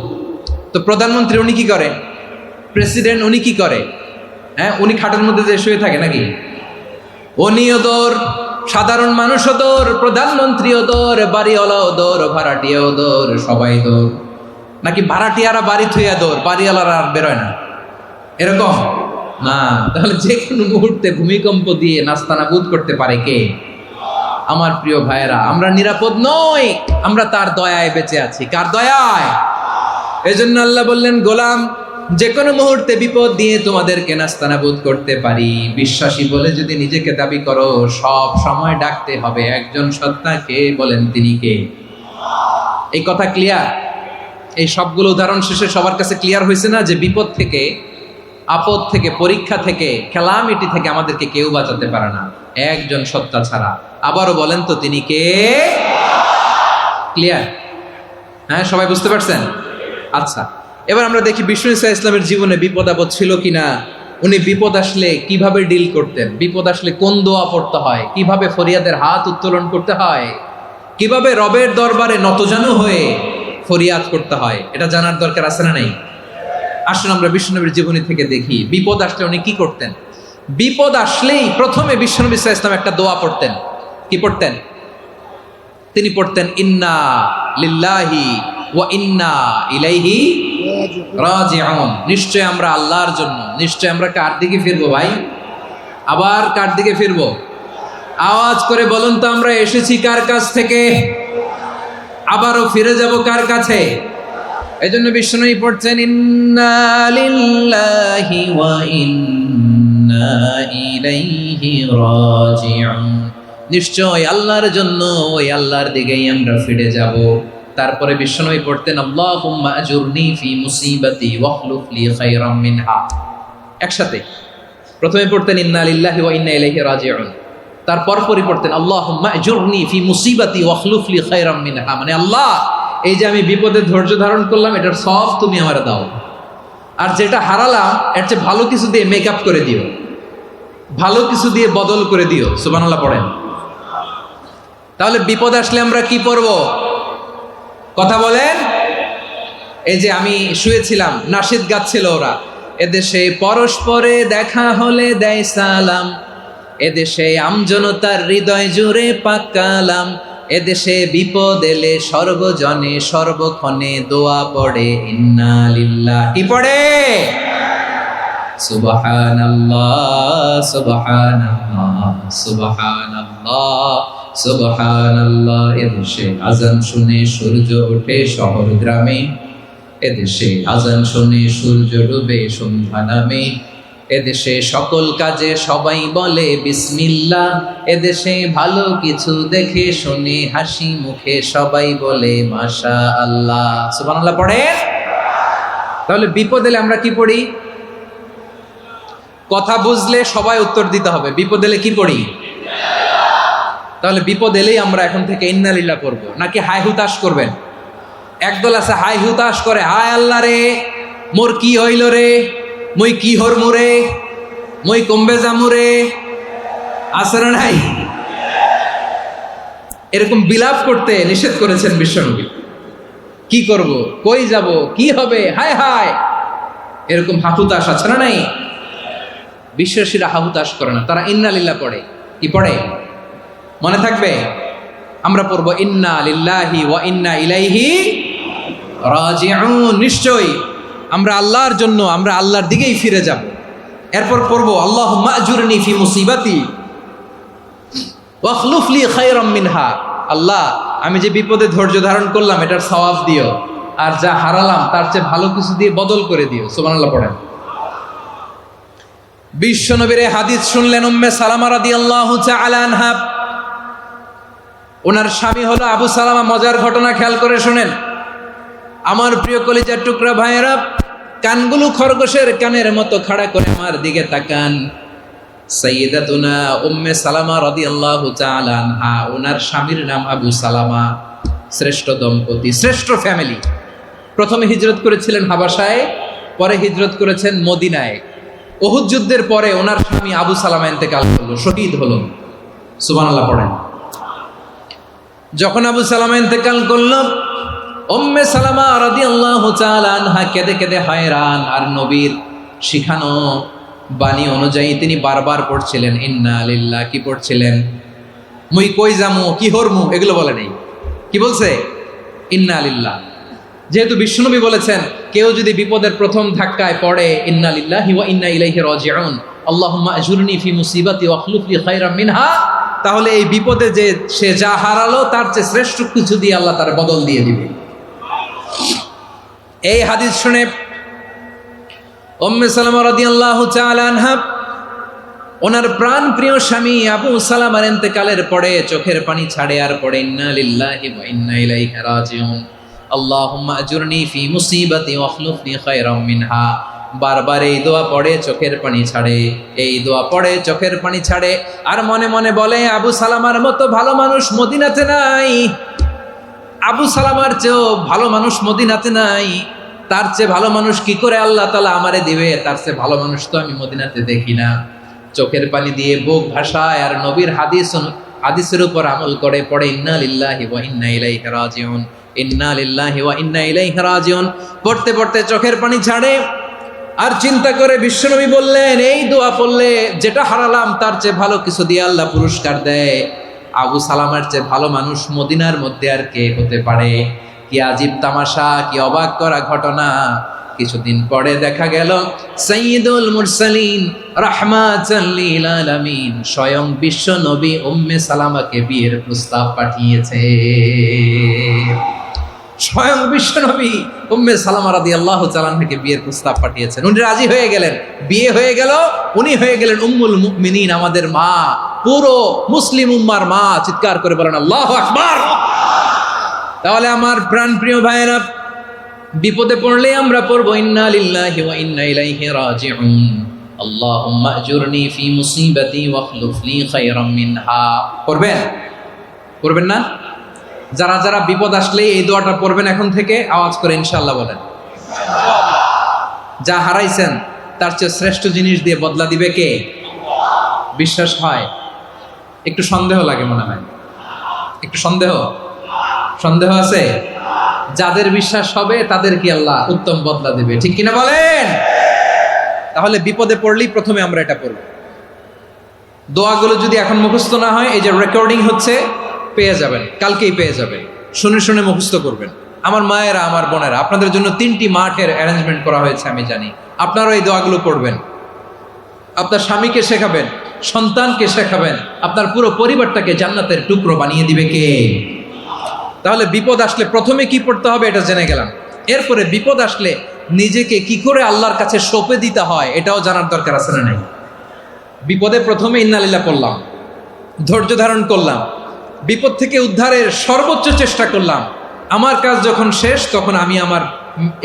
তো প্রধানমন্ত্রী উনি কি করে, প্রেসিডেন্ট উনি কি করে? হ্যাঁ, উনি খাটের মধ্যে যে শুয়ে থাকে নাকি? উনিও দৌড়, সাধারণ মানুষও দৌড়, প্রধানমন্ত্রীও দৌড়, বাড়িওয়ালাও দৌড়, ভাড়াটিয়াও দৌড়, সবাই দৌড়। নাকি ভাড়াটিয়ারা বাড়ি থুইয়া দৌড়, বাড়িওয়ালারা আর বেরোয় না? এরকম না। তাহলে যে কোনো মুহূর্তে ভূমিকম্প দিয়ে নাস্তানাবুদ করতে পারে কে? আমার প্রিয় ভাইয়েরা, আমরা নিরাপদ নই, আমরা তার দয়ায় বেঁচে আছি। কার দয়ায়? এজন্য আল্লাহ বললেন, গোলাম যে কোনো মুহূর্তে বিপদ দিয়ে তোমাদেরকে নাস্তানাবুদ করতে পারি। বিশ্বাসী বলে যদি নিজেকে দাবি করো, সব সময় ডাকতে হবে একজন সত্তাকে। বলেন তিনি কে? এই কথা ক্লিয়ার? এই সবগুলো উদাহরণ শেষে সবার কাছে ক্লিয়ার হয়েছে না যে বিপদ থেকে, আপদ থেকে, পরীক্ষা থেকে, ক্যালামিটি থেকে আমাদেরকে কেউ বাঁচাতে পারে না একজন সত্তা ছাড়া। আবারও বলেন তো তিনি কে? ক্লিয়ার? হ্যাঁ, সবাই বুঝতে পারছেন? আচ্ছা, এবার আমরা দেখি বিষ্ণু ঈসা ইসলামের জীবনে বিপদ আপদ ছিল কিনা। উনি বিপদ আসলে কিভাবে ডিল করতেন, বিপদ আসলে কোন দোয়া পড়তে হয়, কিভাবে ফরিয়াদের হাত উত্তোলন করতে হয়, কিভাবে রবের দরবারে নতজানু হয়ে ফরিয়াদ করতে হয়, এটা জানার দরকার আছে না নাই? আসুন আমরা বিশ্বনবীর জীবনী থেকে দেখি বিপদ আসলে উনি কি করতেন। বিপদ আসলেই প্রথমে বিশ্বনবী সাল্লাল্লাহু আলাইহি ওয়াসাল্লাম একটা দোয়া পড়তেন। কি পড়তেন? তিনি পড়তেন, ইন্না লিল্লাহি ওয়া ইন্না ইলাইহি রাজিউন। নিশ্চয় আমরা আল্লাহর জন্য, নিশ্চয় আমরা কার দিকে ফিরবো ভাই? আবার কার দিকে ফিরবো? আওয়াজ করে বলুন তো, আমরা এসেছি কার কাছ থেকে, আবারও ফিরে যাব কার কাছে? এজন্য বিশ্বনবী পড়ছেন, ইন্না লিল্লাহি ওয়া ইন্না ইলাইহি রাজিউন। নিশ্চয় আল্লাহর জন্য, ওই আল্লাহর দিকেই আমরা ফিরে যাব। তারপরে বিশ্বনবী পড়তেন, আল্লাহুম্মা আজুরনি ফি মুসিবাতি ওয়াখলুফ লি খায়রাম মিনহা। একসাথে প্রথমে পড়তেন ইন্না লিল্লাহি ওয়া ইন্না ইলাইহি রাজিউন, তারপর পড়তেন আল্লাহুম্মা আজুরনি ফি মুসিবাতি ওয়াখলুফ লি খায়রাম মিনহা। মানে আল্লাহ, এই যে আমি বিপদে ধৈর্য ধারণ করলাম, এটার সব তুমি আমারে দাও, আর যেটা হারালাম এর চেয়ে ভালো কিছু দিয়ে মেকআপ করে দিও, ভালো কিছু দিয়ে বদল করে দিও। সুবহানাল্লাহ পড়েন। তাহলে বিপদ আসলে আমরা কি পড়ব? কথা বলেন। এই যে আমি শুয়েছিলাম, নাশিদ গাচ্ছিল ওরা, এদেশে পরস্পরে দেখা হলে দেয় সালাম, এদেশে আমজনতার হৃদয় জুড়ে পাকালাম, এদেশে বিপদ এলে সর্বজনে সর্বক্ষণে দোয়া পড়ে ইন্না লিল্লাহি। কি পড়ে? সুবহানাল্লাহ সুবহানাল্লাহ সুবহানাল্লাহ সুবহানাল্লাহ। এদেশে আজান শুনে সূর্য ওঠে শহর গ্রামে, এদেশে আজান শুনে সূর্য ডুবে সন্ধ্যা নামে, এদেশে সকল কাজে সবাই বলে বিসমিল্লাহ, এদেশে ভালো কিছু দেখে শুনে হাসি মুখে সবাই বলে মাশাআল্লাহ। সুবহানাল্লাহ পড়েন। তাহলে বিপদ এলে আমরা কি পড়ি? কথা বুঝলে সবাই উত্তর দিতে হবে, বিপদ এলে কি পড়ি? তাহলে বিপদ এলেই আমরা এখন থেকে ইন্না লিল্লাহ পড়ব, নাকি হাই হুতাশ করবেন? একদল আছে হাই হুতাশ করে, হায় আল্লাহ রে মোর কি হইল রে, মই কি হরমু রে, মই কমবে জামু রে, আছে না নাই? এরকম বিলাপ করতে নিষেধ করেছেন বিশ্বনবী। কি করব, কই যাব, কি হবে, হায় হায়, এরকম হাহুতাশ আছে না নাই? বিশ্বাসীরা হাহুতাশ করে না, তারা ইন্না লিল্লাহ পড়ে। কি পড়ে মনে থাকবে? আমরা পড়বো ইন্না লিল্লাহি ওয়া ইন্না ইলাইহি রাজিউন। নিশ্চয়ই আমরা আল্লাহর জন্য, আমরা আল্লাহর দিকেই ফিরে যাব। এরপর পড়বো আল্লাহুম্মা আজুরনি ফি মুসিবাতি ওয়াখলুফ লি খায়রাম মিনহা। আল্লাহ, আমি যে বিপদে ধৈর্য ধারণ করলাম এটার সওয়াব দিও, আর যা হারালাম তার চেয়ে ভালো কিছু দিয়ে বদল করে দিও। সুবহানাল্লাহ পড়েন। বিশ্বনবীর হাদিস শুনলেন উম্মে সালামা রাদিয়াল্লাহু তাআলা আনহা। ওনার স্বামী হলো আবু সালামা। মজার ঘটনা খেয়াল করে শুনেন আমার প্রিয় কলিজার টুকরা ভাইয়েরা। কানগুলো খরগোশের কানের মতো খাড়া করে আমার দিকে তাকান। সাইয়্যিদাতুনা উম্মে সালামা রাদিয়াল্লাহু তাআলা আনহা, ওনার স্বামীর নাম আবু সালামা। শ্রেষ্ঠ দম্পতি, শ্রেষ্ঠ ফ্যামিলি। প্রথমে হিজরত করেছিলেন হাবাসায়, পরে হিজরত করেছেন মদিনায়। উহুদ যুদ্ধের পরে ওনার স্বামী আবু সালামা ইন্তেকাল করলো, শহীদ হলো। সুবহানাল্লাহ পড়েন। যখন আবু সালামা ইন্তেকাল করলো, উম্মে সালামা রাদিয়াল্লাহু তাআলা আনহা কেঁদে কেঁদে হয়রান। আর নবীর শিখানো বাণী অনুযায়ী তিনি বারবার পড়ছিলেন ইন্না লিল্লাহ। কি পড়ছিলেন? মুই কই যামু, কি হরমু, এগুলো বলে নেই। কি বলছে? ইন্না লিল্লাহ। যেহেতু বিশ্বনবী বলেছেন কেউ যদি বিপদের প্রথম ধাক্কায় পড়ে ইন্না লিল্লাহি ওয়া ইন্না ইলাইহি রাজিউন, আল্লাহুম্মা আজুরনি ফি মুসিবাতি ওয়া আখলুফ লি খায়রাম মিনহা, তাহলে এই বিপদে যে সে যা হারালো তার চেয়ে শ্রেষ্ঠ কিছু দিয়ে আল্লাহ তার বদল দিয়ে দিবে। এই হাদিস শুনে উম্মে সালামা রাদিয়াল্লাহু তাআলা আনহা ওনার প্রাণ প্রিয় স্বামী আবু সালামার ইন্তেকালের পরে চোখের পানি ছাড়ে আর পড়ে ইন্না লিল্লাহি ওয়া ইন্না ইলাইহি রাজিউন, আল্লাহুম্মা আজুরনি ফি মুসিবাতি ওয়া আখলুফ লি খায়রাম মিনহা। বারবার এই দোয়া পড়ে চোখের পানি ছাড়ে, এই দোয়া পড়ে চোখের পানি ছাড়ে। আর মনে মনে বলে আবু সালামার মতো ভালো মানুষ মদিনাতে নাই, আবু সালামার চেয়েও ভালো মানুষ মদিনাতে নাই। তার চেয়ে ভালো মানুষ কি করে আল্লাহ তাআলা আমারে দিবে? তার চেয়ে ভালো মানুষ তো আমি মদিনাতে দেখি না। চোখের পানি দিয়ে বুক ভাসায় আর নবীর হাদিসের উপর আমল করে পড়ে ইন্না লিল্লাহি ওয়া ইন্না ইলাইহি রাজিউন, ইন্না লিল্লাহি ওয়া ইন্না ইলাইহি রাজিউন। পড়তে পড়তে চোখের পানি ছাড়ে আর চিন্তা করে বিশ্বনবী বললেন এই দোয়া পড়লে যেটা হারালাম তার চেয়ে ভালো কিছু দিয়ে আল্লাহ পুরস্কার দেয়। আবু সালামার চেয়ে ভালো মানুষ মদিনার মধ্যে আর কে হতে পারে? কি আজীব তামাশা, কি অবাক করা ঘটনা। কিছুদিন পরে দেখা গেল সাইয়্যিদুল মুরসালিন রাহমাতাল লিল আলামিন স্বয়ং বিশ্ব নবী উম্মে সালামাকে বিয়ের প্রস্তাব পাঠিয়েছে। স্বয়ং বিশ্ব নবী উম্মে সালামা রাদিয়াল্লাহু তাআলা আনহাকে বিয়ের প্রস্তাব পাঠিয়েছেন। উনি রাজি হয়ে গেলেন, বিয়ে হয়ে গেল। উনি হয়ে গেলেন উম্মুল মুমিনিন, আমাদের মা, পুরো মুসলিম উম্মার মা। চিৎকার করে বলেন আল্লাহু আকবার। তাহলে আমার প্রাণ প্রিয় ভাইয়েরা, বিপদে পড়লে আমরা পড়বো ইন্না লিল্লাহি ওয়া ইন্না ইলাইহি রাজিউন, আল্লাহুম্মা আজুরনি ফি মুসিবাতি ওয়া আখলুফ লি খায়রাম মিনহা। পড়বেন? পড়বেন না? যারা যারা বিপদ আসলে এই দোয়াটা পড়বেন এখন থেকে আওয়াজ করে ইনশাআল্লাহ বলেন। যা হারাইছেন তার চেয়ে শ্রেষ্ঠ জিনিস দিয়ে বদলা দিবে কে? বিশ্বাস হয়? একটু সন্দেহ লাগে মনে হয়, একটু সন্দেহ আছে? যাদের বিশ্বাস হবে তাদের কি আল্লাহ উত্তম বদলা দেবে, ঠিক কিনা বলেন? তাহলে বিপদে পড়লেই প্রথমে আমরা এটা পড়ব। দোয়াগুলো যদি এখন মুখস্থ না হয়, এই যে রেকর্ডিং হচ্ছে, পেয়ে যাবেন, কালকেই পেয়ে যাবেন। শুনে শুনে মুখস্থ করবেন। আমার মায়েরা, আমার বোনেরা, আপনাদের জন্য 3টি মাঠের অ্যারেঞ্জমেন্ট করা হয়েছে আমি জানি। আপনারাও এই দোয়াগুলো পড়বেন, আপনার স্বামীকে শেখাবেন, সন্তানকে শেখাবেন, আপনার পুরো পরিবারটাকে জান্নাতের টুকরো বানিয়ে দিবে কে? তাহলে বিপদ আসলে প্রথমে কি পড়তে হবে এটা জেনে গেলাম। এরপরে বিপদ আসলে নিজেকে কি করে আল্লাহর কাছে সঁপে দিতে হয় এটাও জানার দরকার আছে না নাই? বিপদে প্রথমে ইন্না লিল্লাহ পড়লাম, ধৈর্য ধারণ করলাম, বিপদ থেকে উদ্ধারের সর্বোচ্চ চেষ্টা করলাম। আমার কাজ যখন শেষ তখন আমি আমার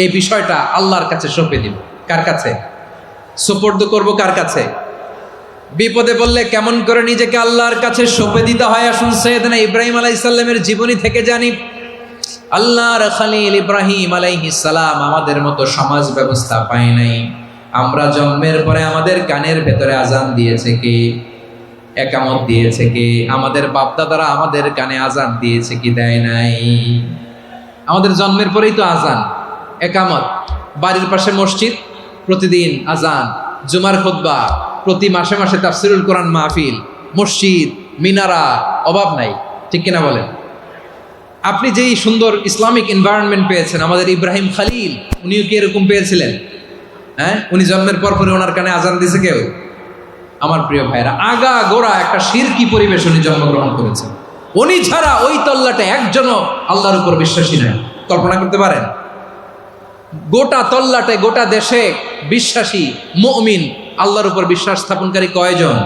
এই বিষয়টা আল্লাহর কাছে সঁপে দিব। কার কাছে সুপর্দ করব? কার কাছে? বিপদে বললে কেমন করে নিজেকে আল্লাহর কাছে সঁপে দিতে হয় আসুন সাইয়েদনা ইব্রাহিম আলাইহিস সালামের জীবনী থেকে জানি। আল্লাহর খলিল ইব্রাহিম আলাইহিস সালাম আমাদের মতো সমাজ ব্যবস্থা পায় নাই। আমরা জন্মের পরে আমাদের কানের ভেতরে আজান দিয়েছে কে? একামত দিয়েছে কে? আমাদের বাপদাদারা আমাদের কানে আজান দিয়েছে কি? দেয় নাই। আমাদের জন্মের পরেই তো আজান, একামত, বাড়ির পাশে মসজিদ, প্রতিদিন আজান, জুমার খুতবা, প্রতি মাসে মাসে তাফসিরুল কোরআন মাহফিল, মসজিদ, মিনারা, অভাব নাই, ঠিক কিনা বলেন? আপনি যেই সুন্দর ইসলামিক এনভায়রনমেন্ট পেয়েছেন, আমাদের ইব্রাহিম খলিল উনিও কি এরকম পেয়েছিলেন? হ্যাঁ, উনি জন্মের পর পরে ওনার কানে আজান দিয়েছে কেউ? আমার প্রিয় ভাইরা, আগা গোড়া একটা শিরকি পরিবেশ উনি জন্মগ্রহণ করেছেন। উনি ছাড়া ওই তল্লাটে একজনও আল্লাহর উপর বিশ্বাসী নাই। কল্পনা করতে পারেন? গোটা তল্লাটে, গোটা দেশে বিশ্বাসী মুমিন, আল্লাহর উপর বিশ্বাস স্থাপনকারী কয়জন?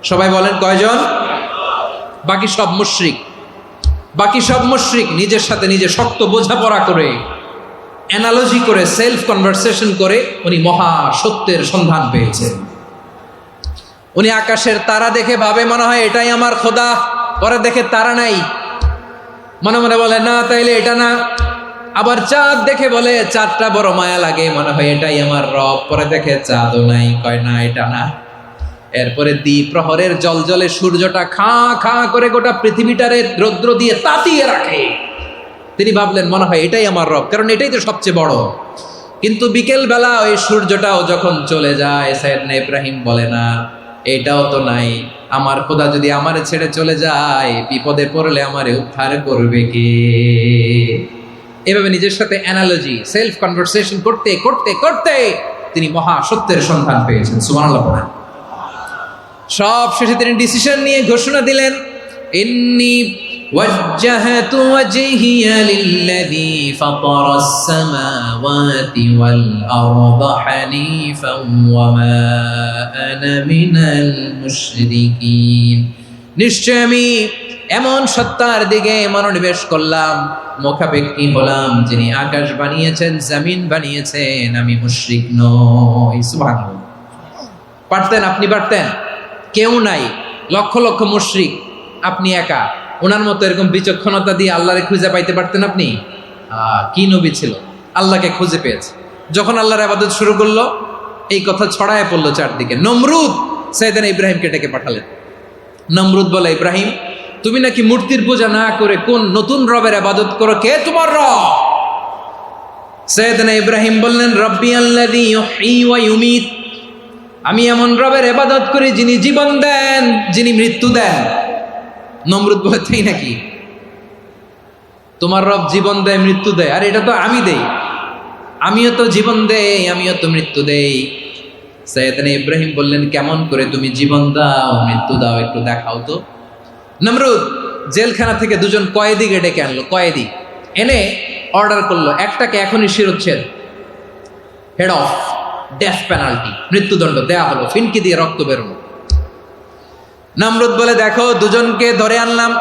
সবাই বলেন কয়জন? বাকি সব মুশরিক। বাকি সব মুশরিক নিজের সাথে নিজে শক্ত বোঝাপড়া করে, অ্যানালজি করে, সেলফ কনভারসেশন করে উনি মহা সত্যের সন্ধান পেয়েছেন। উনি আকাশের তারা দেখে ভাবে মনে হয় এটাই আমার খোদা, পরে দেখে তারা নাই, মনে মনে বলে না তাইলে এটা না। আবার চাঁদ দেখে বলে চাঁদটা বড় মায়া লাগে, মনে হয় এটাই আমার রব, পরে দেখে চাঁদও নাই, কয় না এটা না। এরপরে দ্বিপ্রহরের জলজলে সূর্যটা খা খা করে গোটা পৃথিবীটারে রৌদ্র দিয়ে তাতিয়ে রাখে। তিনি ভাবলেন মনে হয় এটাই আমার রব, কারণ এটাই তো সবচেয়ে বড়। কিন্তু বিকেল বেলা ওই সূর্যটাও যখন চলে যায়, সাইয়েদনা ইব্রাহিম বলে না এটাও তো নাই, আমার খোদা যদি আমারে ছেড়ে চলে যায়, বিপদে পড়লে আমারে উদ্ধার করবে কে? এভাবে নিজের সাথে অ্যানালজি, সেলফ কনভারসেশন করতে করতে করতে তিনি মহা সত্যের সন্ধান পেয়েছেন। সুবহানাল্লাহ পড়েন। সব শেষে তিনি ডিসিশন নিয়ে ঘোষণা দিলেন, ইন্নী ওয়াজ্জাহাতু ওয়াজহিয়া লিল্লাযী ফাতারাস সামাওয়াতি ওয়াল আরদা হানিফান ওয়া মা আনা মিনাল মুশরিকিন। নিশ্চয় আমি এমন সত্তার দিকে মনোনিবেশ করলাম, মুখাপেক্ষী হলাম, যিনি আকাশ বানিয়েছেন, জমিন বানিয়েছেন, আমি মুশরিক নই। সুবহানাল্লাহ। পারতেন, আপনি পারতেন? কেউ নাই, লক্ষ লক্ষ মুশরিক, আপনি একা। ওনার মতো এরকম বিচক্ষণতা দিয়ে আল্লাহরে খুঁজে পাইতে পারতেন আপনি? কি নবী ছিল, আল্লাহকে খুঁজে পেয়েছে। যখন আল্লাহর ইবাদত শুরু করলো, এই কথা ছড়ায় পড়লো চারদিকে। নমরুদ সাইয়েদনা ইব্রাহিমকে ডেকে পাঠালেন। নমরুদ বলে, ইব্রাহিম তুমি নাকি মূর্তির পূজা না করে কোন নতুন রবের ইবাদত করো, কে তোমার রব? সাইয়েদনা ইব্রাহিম বললেন, রব্বি আল্লাযী ইউহয়ী ওয়া ইউমীত, আমি এমন রবের ইবাদত করি যিনি জীবন দেন, যিনি মৃত্যু দেন। নমরুদ বলে, তাই নাকি? তোমার রব জীবন দেয়, মৃত্যু দেয়, আর এটা তো আমি দেই, আমিও তো জীবন দেই, আমিও তো মৃত্যু দেই। সাইয়েদনা ইব্রাহিম বললেন, কেমন করে তুমি জীবন দাও, মৃত্যু দাও, একটু দেখাও তো। নমরুদ জেলখানা থেকে দুজন কয়েদিকে ডেকে আনলো। কয়েদি এনে অর্ডার করলো, একটাকে এখনই শিরোচ্ছেদ, হেড অফ, ডেথ পেনাল্টি, মৃত্যুদণ্ড দেয়া হলো, ফিনকি দিয়ে রক্ত বেরোনো। নমরুদ বলে, দেখো দুজনকে ধরে আনলাম,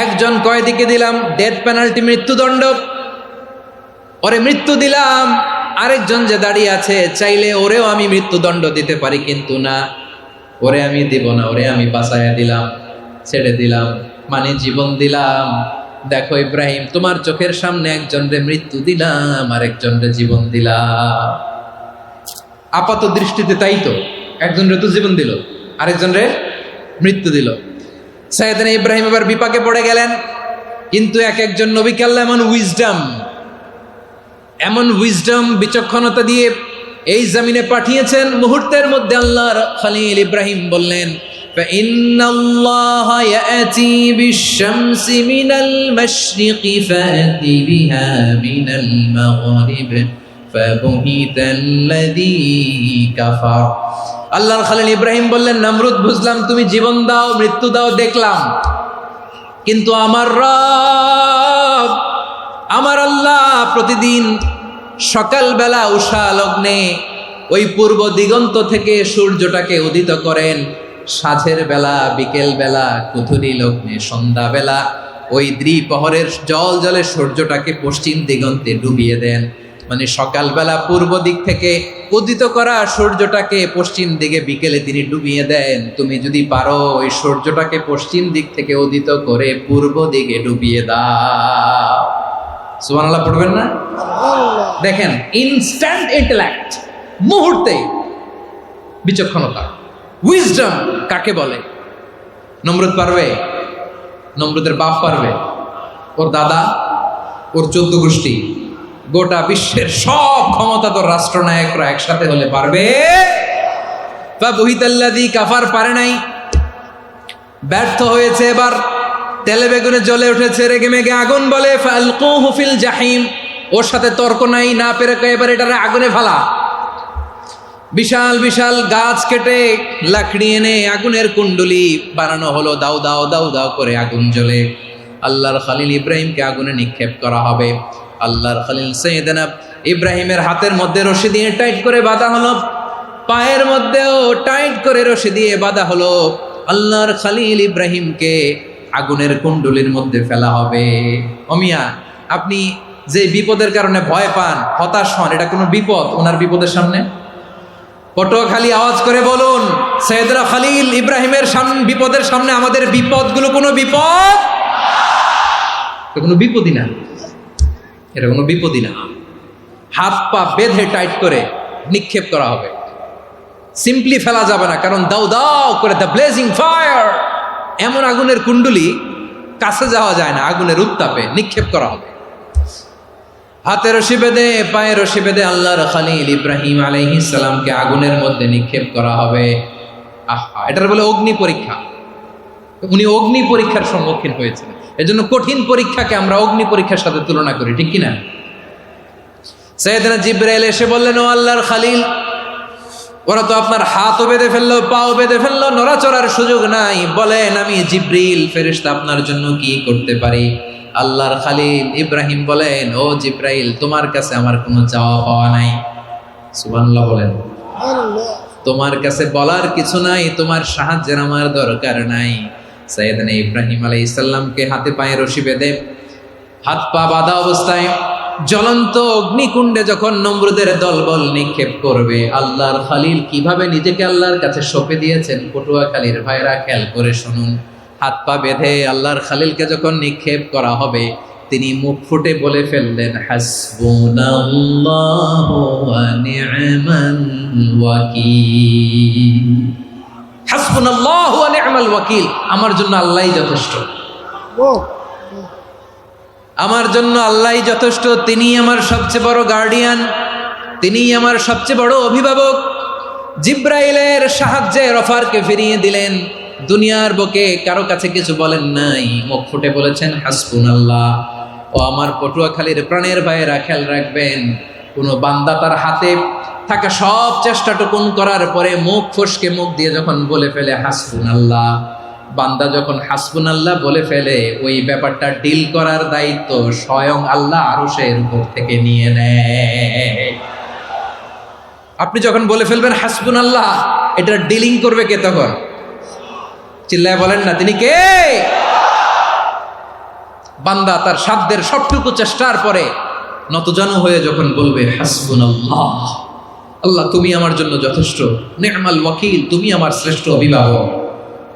একজন কয়েদিকে দিলাম ডেথ পেনাল্টি, মৃত্যুদণ্ড, ওরে মৃত্যু দিলাম। আরেকজন যে দাঁড়িয়ে আছে, চাইলে ওরেও আমি মৃত্যুদণ্ড দিতে পারি, কিন্তু না, ওরে আমি দিব না, ওরে আমি বাঁচাইয়া দিলাম, ছেড়ে দিলাম, মানে জীবন দিলাম। দেখো ইব্রাহিম, তোমার চোখের সামনে একজনরে মৃত্যু দিলাম, আরেকজনরে জীবন দিলাম। আপাত দৃষ্টিতে তাই তো, একজনরে তো জীবন দিল, আরেকজনরে মৃত্যু দিল। সাইয়েদনা ইব্রাহিম এবার বিপাকে পড়ে গেলেন। কিন্তু এক একজন নবীকে আল্লাহ এমন উইজডম বিচক্ষণতা দিয়ে এই জমিনে পাঠিয়েছেন, মুহূর্তের মধ্যে আল্লাহর খলিল ইব্রাহিম বললেন, ফাইন্নাল্লাহা ইয়াতি বিশ-শামসি মিনাল মাশরিকি ফাতি বিহা মিনাল মাগরিব ফাবুহিতাল্লাযী কাফার। আল্লাহর খলিল ইব্রাহিম বললেন, নমরুদ বুঝলাম তুমি জীবন দাও, মৃত্যু দাও, দেখলাম, কিন্তু আমার রব, আমার আল্লাহ প্রতিদিন সকালবেলা উষা লগ্নে ওই পূর্ব দিগন্ত থেকে সূর্যটাকে উদিত করেন, সাঁঝের বেলা, বিকেল বেলা, কুথুরি লগ্নে, সন্ধ্যাবেলা ওই দ্বিপ্রহরের জল জলে সূর্যটাকে পশ্চিম দিগন্তে ডুবিয়ে দেন। মানে সকালবেলা পূর্ব দিক থেকে উদিত করা সূর্যটাকে পশ্চিম দিকে বিকেলে তিনি ডুবিয়ে দেন। তুমি যদি পারো ওই সূর্যটাকে পশ্চিম দিক থেকে উদিত করে পূর্ব দিকে ডুবিয়ে দাও। সুবহানাল্লাহ পড়বেন না? দেখেন, ইনস্ট্যান্ট ইন্টেলেক্ট, মুহূর্তে বিচক্ষণতা, উইজডম কাকে বলে? নমরুদ পারবে? নমরুদের বাপ পারবে? ওর দাদা, ওর 14 গোষ্ঠী, গোটা বিশ্বের সব ক্ষমতাধর রাষ্ট্রনায়করা একসাথে হলে পারবে? ফাবুহিতাল্লাযী কাফার পারে নাই, ব্যর্থ হয়েছে। এবার তেলে বেগুনে জ্বলে উঠেছে, রেগে মেগে আগুন বলে, ফালকুহু ফিল জাহিম, ওর সাথে তর্ক নাই, না পেরে এবার এটারে আগুনে ফেলা। বিশাল বিশাল গাছ কেটে লাকড়ি এনে আগুনের কুণ্ডলি বানানো হলো, দাও দাও দাও দাও করে আগুন জ্বলে। আল্লাহর খলিল ইব্রাহিমকে আগুনে নিক্ষেপ করা হবে। আল্লাহর খলিল সাইয়েদনা ইব্রাহিমের হাতের মধ্যে রশি দিয়ে টাইট করে বাঁধা হলো, পায়ের মধ্যেও টাইট করে রশি দিয়ে বাঁধা হলো। আল্লাহর খলিল ইব্রাহিমকে আগুনের কুণ্ডলির মধ্যে ফেলা হবে। অমিয়া, আপনি যে বিপদের কারণে ভয় পান, হতাশ হন, এটা কোনো বিপদ ওনার বিপদের সামনে? পটুয়াখালী আওয়াজ করে বলুন, সাইয়েদনা খলিল ইব্রাহিমের বিপদের সামনে আমাদের বিপদগুলো কোনো বিপদ? এটা কোনো বিপদই না, এটা কোনো বিপদই না। হাত পা বেঁধে টাইট করে নিক্ষেপ করা হবে। সিম্পলি ফেলা যাবে না, কারণ দাও দাও করে দ্য ব্লেজিং ফায়ার, এমন আগুনের কুণ্ডুলি কাছে যাওয়া যায় না, আগুনের উত্তাপে নিক্ষেপ করা হবে। হাতে রশি বেঁধে পায়ে রশি বেঁধে আল্লাহর খলিল ইব্রাহিম আলাইহিস সালামকে আগুনের মধ্যে নিক্ষেপ করা হবে। আহা, এটার বলে অগ্নি পরীক্ষা। উনি অগ্নি পরীক্ষার সম্মুখীন হয়েছিলেন। এজন্য কঠিন পরীক্ষাকে আমরা অগ্নি পরীক্ষার সাথে তুলনা করি, ঠিক কিনা? সাইয়েদনা জিবরাইল এসে বললেন, ও আল্লাহর খলিল, ওরা তো আপনার হাতও বেঁধে ফেললো, পাও বেঁধে ফেললো, নড়াচড়ার সুযোগ নাই, বলেন আমি জিবরিল ফেরেশতা আপনার জন্য কি করতে পারি? আল্লাহর খলিল ইব্রাহিম বলেন, ও জিবরাইল, তোমার কাছে আমার কোনো চাওয়া পাওয়া নাই। সুবহানাল্লাহ বলেন। তোমার কাছে বলার কিছু নাই, তোমার সাহায্যের আমার দরকার নাই। সাইয়েদনা ইব্রাহিম আলাইহিস সালামকে হাতে পায়ে রশি বেঁধে হাত পা বাঁধা অবস্থায় জ্বলন্ত অগ্নিকুণ্ডে যখন নমরুদের দলবল নিক্ষেপ করবে, আল্লাহর খলিল কিভাবে নিজেকে আল্লাহর কাছে সঁপে দিয়েছেন, পটুয়াখালীর ভাইরা খেয়াল করে শুনুন। হাত পা বেঁধে আল্লাহর খলিলকে যখন নিক্ষেপ করা হবে, তিনি মুখ ফুটে বলে ফেললেন, হাসবুনাল্লাহু ওয়া নি'মাল ওয়াকিল। হাসবুনাল্লাহু ওয়া নি'মাল ওয়াকিল, আমার জন্য আল্লাহই যথেষ্ট, আমার জন্য আল্লাহই যথেষ্ট। তিনি আমার সবচেয়ে বড় গার্ডিয়ান, তিনি আমার সবচেয়ে বড় অভিভাবক। জিব্রাইলের সাহায্যে অফারকে ফিরিয়ে দিলেন, দুনিয়ার বুকে কারো কাছে কিছু বলেন নাই, মুখ ফুটে বলেছেন হাসবুনাল্লাহ। ও আমার পটুয়াখালীর প্রাণের ভাইয়েরা, খেয়াল রাখবেন, কোনো বান্দা তার হাতে থাকা সব চেষ্টাটুকুন করার পরে মুখ ফসকে মুখ দিয়ে যখন বলে ফেলে হাসবুনাল্লাহ, বান্দা যখন হাসবুনাল্লাহ বলে ফেলে, ওই ব্যাপারটা ডিল করার দায়িত্ব স্বয়ং আল্লাহ আরশের উপর থেকে নিয়ে নেয়। আপনি যখন বলে ফেলবেন হাসবুনাল্লাহ, এটা ডিলিং করবে কে তখন? চিল্লায় বলেন না, তিনি কে? বান্দা তার সাধ্যের সবটুকু চেষ্টার পরে নতজানু হয়ে যখন বলবে হাসবুনাল্লাহ, আল্লাহ তুমি আমার জন্য যথেষ্ট, নি'মাল ওয়াকিল, তুমি আমার শ্রেষ্ঠ অভিভাবক,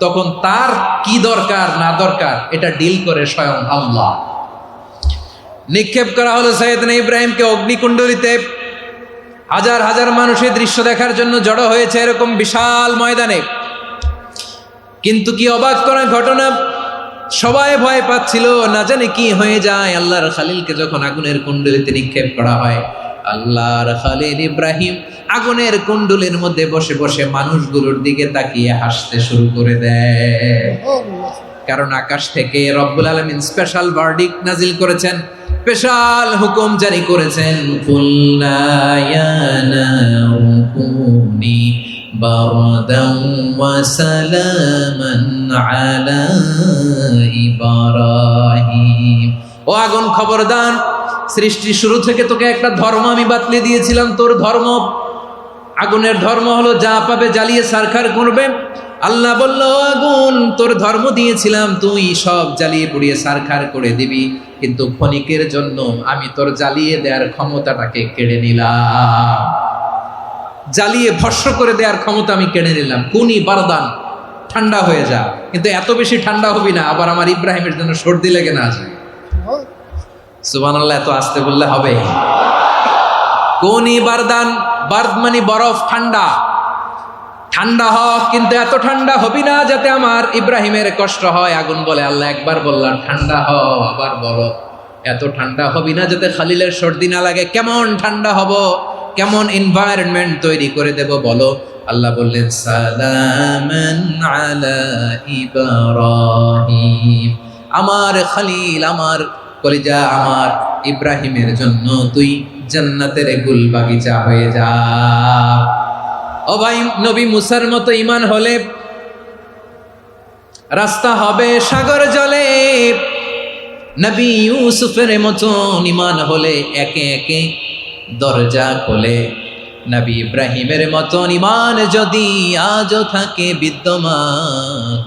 তখন তার কি দরকার না দরকার এটা ডিল করে স্বয়ং আল্লাহ। নিক্ষেপ করা হলো সাইয়েদনা ইব্রাহিমকে অগ্নিকুণ্ডলিতে। হাজার হাজার মানুষের দৃশ্য দেখার জন্য জড়ো হয়েছে এরকম বিশাল ময়দানে। কিন্তু কি অবাক করা ঘটনা, সবাই ভয় পাচ্ছিল, না জানে কি হয়ে যায়। আল্লাহর খলিলকে যখন আগুনের কুণ্ডলিতে নিক্ষেপ করা হয়, আল্লাহর খলিল ইব্রাহিম আগুনের কুণ্ডলের মধ্যে বসে বসে মানুষগুলোর দিকে তাকিয়ে হাসতে শুরু করে দেয়। কারণ আকাশ থেকে রব্বুল আলামিন স্পেশাল ভার্ডিক্ট নাজিল করেছেন, স্পেশাল হুকুম জারি করেছেন, কুল্লা ইয়া নারু কুনি বারদান ওয়া সালামান আলা ইব্রাহিম। ও আগুন, খবরদার, সৃষ্টি শুরু থেকে তোকে একটা ধর্ম আমি বাতলে দিয়েছিলাম, তোর ধর্ম, আগুনের ধর্ম হলো যা পাবে জ্বালিয়ে সারখার করবে। আল্লাহ বলল, আগুন, তোর ধর্ম দিয়েছিলাম, তুই সব জ্বালিয়ে পুড়িয়ে সারখার করে দিবি, কিন্তু ক্ষণিকের জন্য আমি তোর জ্বালিয়ে দেওয়ার ক্ষমতাটাকে কেড়ে নিলাম, জ্বালিয়ে ভস্ম করে দেওয়ার ক্ষমতা আমি কেড়ে নিলাম। কুনি বারদান, ঠান্ডা হয়ে যা, কিন্তু এত বেশি ঠান্ডা হবি না আবার আমার ইব্রাহিমের জন্য সর্দি লেগে না যায়। সুবহানাল্লাহ, এত আসতে বললে হবে? কুনি বারদান, বার্দ মানে বরফ, ঠান্ডা, ঠান্ডা হ, কিন্তু এত ঠান্ডা হবি না যাতে আমার ইব্রাহিমের কষ্ট হয়। আগুন বলে, আল্লাহ একবার বললাম ঠান্ডা হ, আবার বলো এত ঠান্ডা হবি না যাতে খালিলের সর্দি না লাগে। কেমন ঠান্ডা হব, কেমন এনভায়রনমেন্ট তৈরি করে দেব বলো? আল্লাহ বললেন, সালামান আলা ইব্রাহিম, আমার খলিল, আমার কলিজা, আমার ইব্রাহিমের জন্য তুই জান্নাতের গুল বাগিচা হয়ে যা। ও ভাই, নবী মুসার মতো ঈমান হলে রাস্তা হবে সাগর জলে, নবী ইউসুফের মতো ঈমান হলে একে একে দরজা খোলে। নবী ইব্রাহিমের মতো ঈমান যদি আজও থাকে বিদ্যমান,